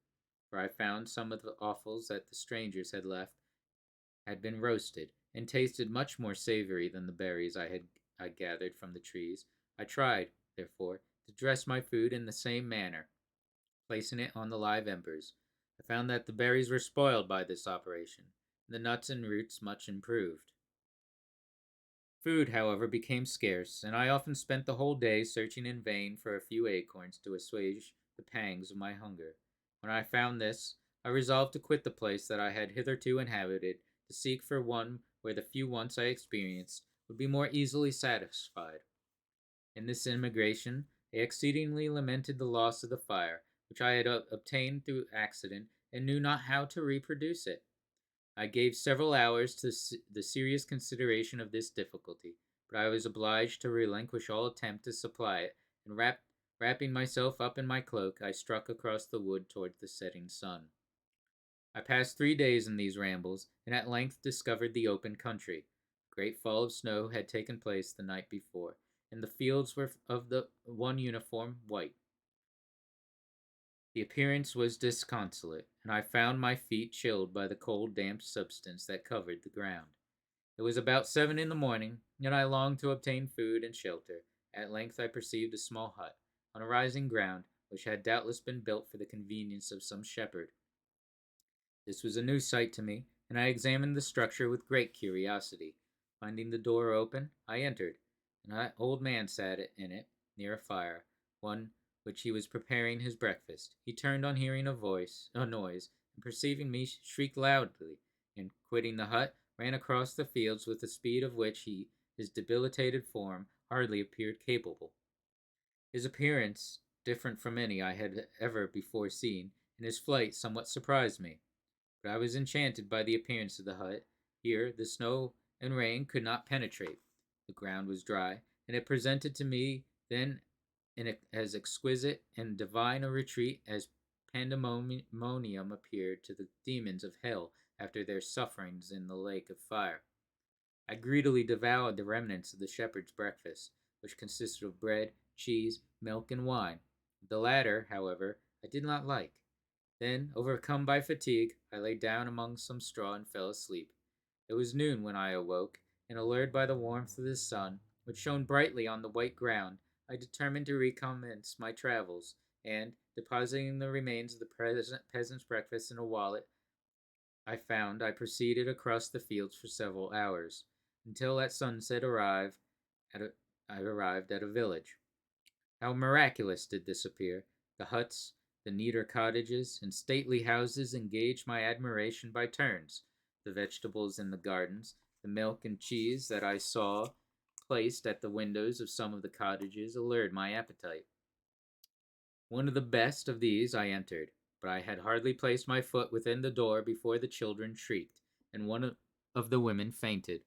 for I found some of the offals that the strangers had left had been roasted, and tasted much more savory than the berries I gathered from the trees. I tried, therefore, to dress my food in the same manner, placing it on the live embers. I found that the berries were spoiled by this operation, and the nuts and roots much improved. Food, however, became scarce, and I often spent the whole day searching in vain for a few acorns to assuage the pangs of my hunger. When I found this, I resolved to quit the place that I had hitherto inhabited, to seek for one where the few wants I experienced would be more easily satisfied. In this emigration, I exceedingly lamented the loss of the fire, which I had obtained through accident, and knew not how to reproduce it. I gave several hours to the serious consideration of this difficulty, but I was obliged to relinquish all attempt to supply it, and wrapping myself up in my cloak, I struck across the wood towards the setting sun. I passed 3 days in these rambles, and at length discovered the open country. A great fall of snow had taken place the night before, and the fields were of the one uniform white. The appearance was disconsolate, and I found my feet chilled by the cold, damp substance that covered the ground. It was about 7 in the morning, and I longed to obtain food and shelter. At length I perceived a small hut, on a rising ground, which had doubtless been built for the convenience of some shepherd. This was a new sight to me, and I examined the structure with great curiosity. Finding the door open, I entered. An old man sat in it, near a fire, one which he was preparing his breakfast. He turned on hearing a noise, and perceiving me, shrieked loudly, and quitting the hut, ran across the fields with a speed of which his debilitated form, hardly appeared capable. His appearance, different from any I had ever before seen, and his flight somewhat surprised me. But I was enchanted by the appearance of the hut. Here the snow and rain could not penetrate. The ground was dry, and it presented to me then in as exquisite and divine a retreat as pandemonium appeared to the demons of hell after their sufferings in the lake of fire. I greedily devoured the remnants of the shepherd's breakfast, which consisted of bread, cheese, milk, and wine. The latter, however, I did not like. Then, overcome by fatigue, I lay down among some straw and fell asleep. It was noon when I awoke, and allured by the warmth of the sun, which shone brightly on the white ground, I determined to recommence my travels, and, depositing the remains of the peasant's breakfast in a wallet I proceeded across the fields for several hours, until at sunset at a, I arrived at a village. How miraculous did this appear! The huts, the neater cottages, and stately houses engaged my admiration by turns. The vegetables in the gardens, the milk and cheese that I saw placed at the windows of some of the cottages allured my appetite. One of the best of these I entered, but I had hardly placed my foot within the door before the children shrieked, and one of the women fainted.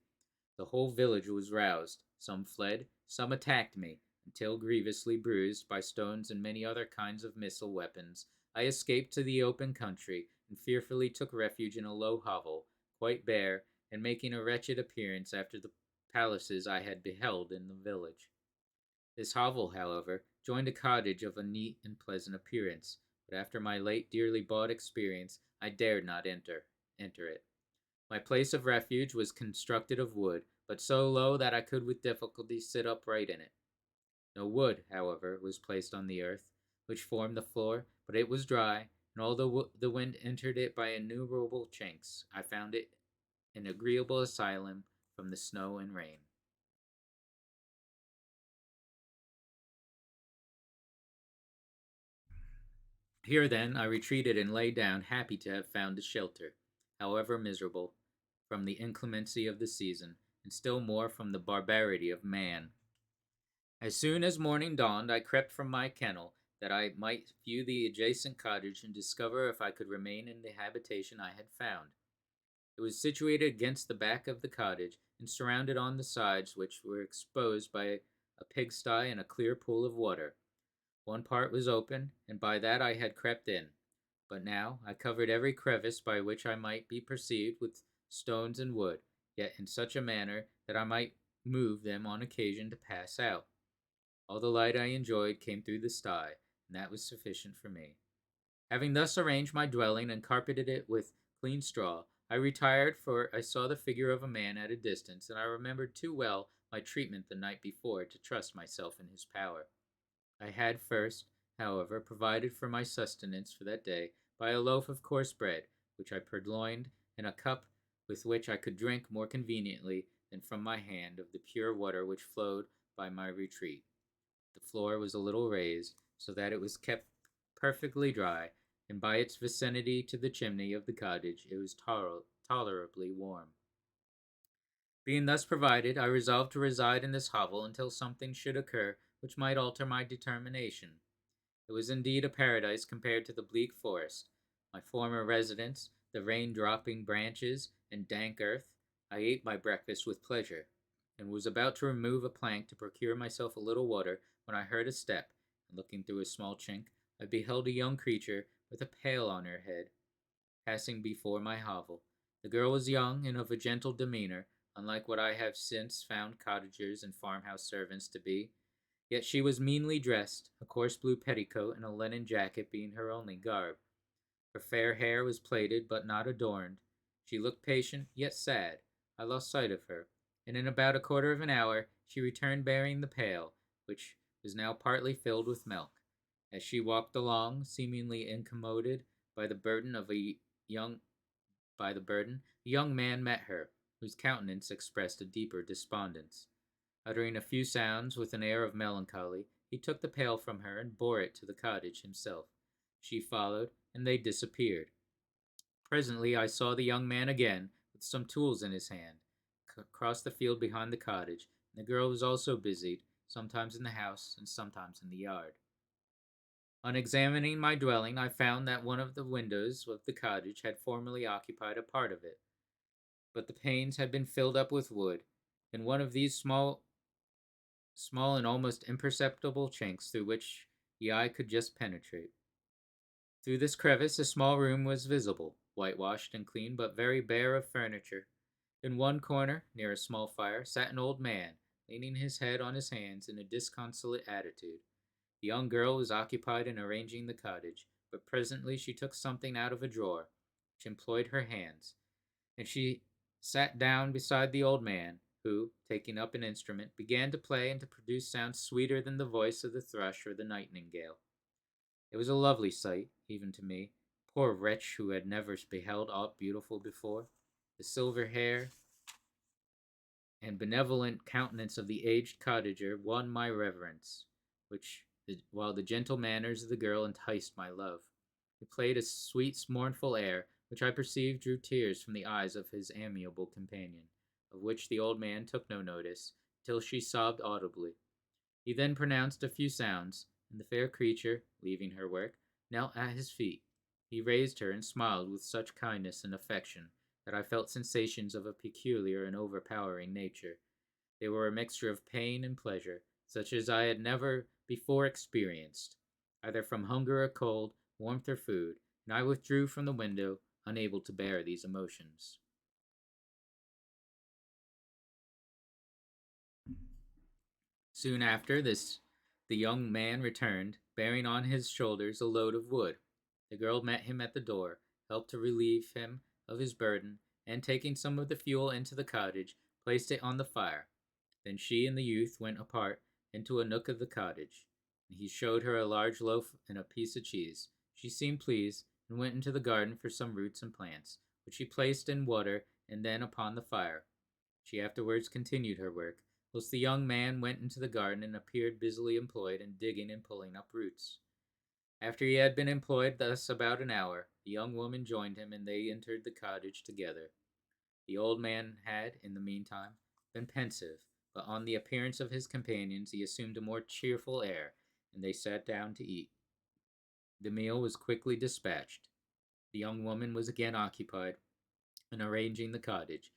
The whole village was roused. Some fled, some attacked me, until, grievously bruised by stones and many other kinds of missile weapons, I escaped to the open country, and fearfully took refuge in a low hovel, quite bare, and making a wretched appearance after the palaces I had beheld in the village. This hovel, however, joined a cottage of a neat and pleasant appearance, but after my late dearly bought experience, I dared not enter it. My place of refuge was constructed of wood, but so low that I could with difficulty sit upright in it. No wood, however, was placed on the earth, which formed the floor, but it was dry, and although the wind entered it by innumerable chinks, I found it an agreeable asylum from the snow and rain. Here, then, I retreated and lay down, happy to have found a shelter, however miserable, from the inclemency of the season, and still more from the barbarity of man. As soon as morning dawned, I crept from my kennel, that I might view the adjacent cottage and discover if I could remain in the habitation I had found. It was situated against the back of the cottage, and surrounded on the sides, which were exposed by a pigsty and a clear pool of water. One part was open, and by that I had crept in. But now I covered every crevice by which I might be perceived with stones and wood, yet in such a manner that I might move them on occasion to pass out. All the light I enjoyed came through the sty, and that was sufficient for me. Having thus arranged my dwelling and carpeted it with clean straw, I retired, for I saw the figure of a man at a distance, and I remembered too well my treatment the night before to trust myself in his power. I had first, however, provided for my sustenance for that day by a loaf of coarse bread, which I purloined, and a cup with which I could drink more conveniently than from my hand of the pure water which flowed by my retreat. The floor was a little raised, so that it was kept perfectly dry, and by its vicinity to the chimney of the cottage it was tolerably warm. Being thus provided, I resolved to reside in this hovel until something should occur which might alter my determination. It was indeed a paradise compared to the bleak forest, my former residence, the rain-dropping branches and dank earth. I ate my breakfast with pleasure, and was about to remove a plank to procure myself a little water when I heard a step, and looking through a small chink, I beheld a young creature with a pail on her head passing before my hovel. The girl was young and of a gentle demeanor, unlike what I have since found cottagers and farmhouse servants to be. Yet she was meanly dressed, a coarse blue petticoat and a linen jacket being her only garb. Her fair hair was plaited, but not adorned. She looked patient, yet sad. I lost sight of her, and in about a quarter of an hour she returned bearing the pail, which was now partly filled with milk. As she walked along, seemingly incommoded by the burden of a young the young man met her, whose countenance expressed a deeper despondence. Uttering a few sounds with an air of melancholy, he took the pail from her and bore it to the cottage himself. She followed, and they disappeared. Presently I saw the young man again, with some tools in his hand, cross the field behind the cottage, and the girl was also busied, sometimes in the house and sometimes in the yard. On examining my dwelling, I found that one of the windows of the cottage had formerly occupied a part of it, but the panes had been filled up with wood, and one of these small and almost imperceptible chinks through which the eye could just penetrate. Through this crevice a small room was visible, whitewashed and clean, but very bare of furniture. In one corner, near a small fire, sat an old man, leaning his head on his hands in a disconsolate attitude. The young girl was occupied in arranging the cottage, but presently she took something out of a drawer, which employed her hands, and she sat down beside the old man, who, taking up an instrument, began to play and to produce sounds sweeter than the voice of the thrush or the nightingale. It was a lovely sight, even to me, poor wretch who had never beheld aught beautiful before. The silver hair and benevolent countenance of the aged cottager won my reverence, while the gentle manners of the girl enticed my love. He played a sweet, mournful air, which I perceived drew tears from the eyes of his amiable companion, of which the old man took no notice, till she sobbed audibly. He then pronounced a few sounds, and the fair creature, leaving her work, knelt at his feet. He raised her and smiled with such kindness and affection that I felt sensations of a peculiar and overpowering nature. They were a mixture of pain and pleasure, such as I had never before experienced, either from hunger or cold, warmth or food, and I withdrew from the window, unable to bear these emotions. Soon after this, the young man returned, bearing on his shoulders a load of wood. The girl met him at the door, helped to relieve him of his burden, and taking some of the fuel into the cottage, placed it on the fire. Then she and the youth went apart into a nook of the cottage, and he showed her a large loaf and a piece of cheese. She seemed pleased, and went into the garden for some roots and plants, which she placed in water and then upon the fire. She afterwards continued her work, whilst the young man went into the garden and appeared busily employed in digging and pulling up roots. After he had been employed thus about an hour, the young woman joined him, and they entered the cottage together. The old man had, in the meantime, been pensive, but on the appearance of his companions he assumed a more cheerful air, and they sat down to eat. The meal was quickly dispatched. The young woman was again occupied in arranging the cottage.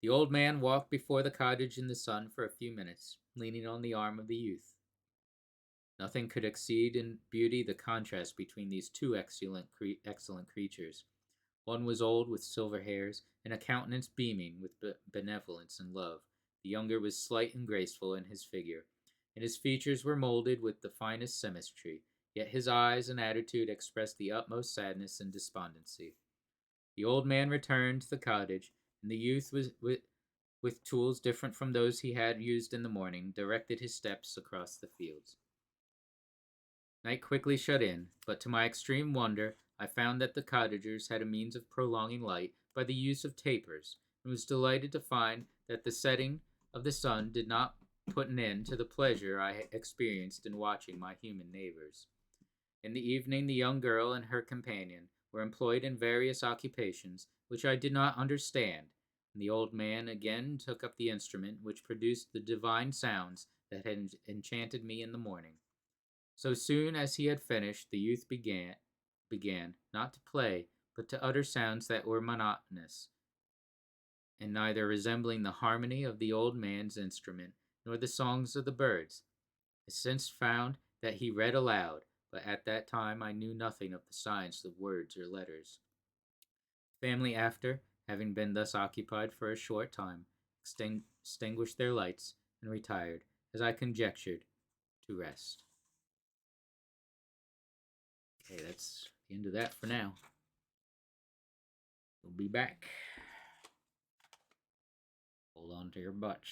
The old man walked before the cottage in the sun for a few minutes, leaning on the arm of the youth. Nothing could exceed in beauty the contrast between these two excellent creatures. One was old, with silver hairs, and a countenance beaming with benevolence and love. The younger was slight and graceful in his figure, and his features were molded with the finest symmetry, yet his eyes and attitude expressed the utmost sadness and despondency. The old man returned to the cottage, and the youth with tools different from those he had used in the morning, directed his steps across the fields. Night quickly shut in, but to my extreme wonder, I found that the cottagers had a means of prolonging light by the use of tapers, and was delighted to find that the setting of the sun did not put an end to the pleasure I experienced in watching my human neighbors. In the evening, the young girl and her companion were employed in various occupations which I did not understand, and the old man again took up the instrument which produced the divine sounds that had enchanted me in the morning. So soon as he had finished, the youth began not to play, but to utter sounds that were monotonous, and neither resembling the harmony of the old man's instrument nor the songs of the birds. I since found that he read aloud, but at that time I knew nothing of the science of words or letters. The family, after having been thus occupied for a short time, extinguished their lights and retired, as I conjectured, to rest. Okay, that's the end of that for now. We'll be back. Hold on to your butts.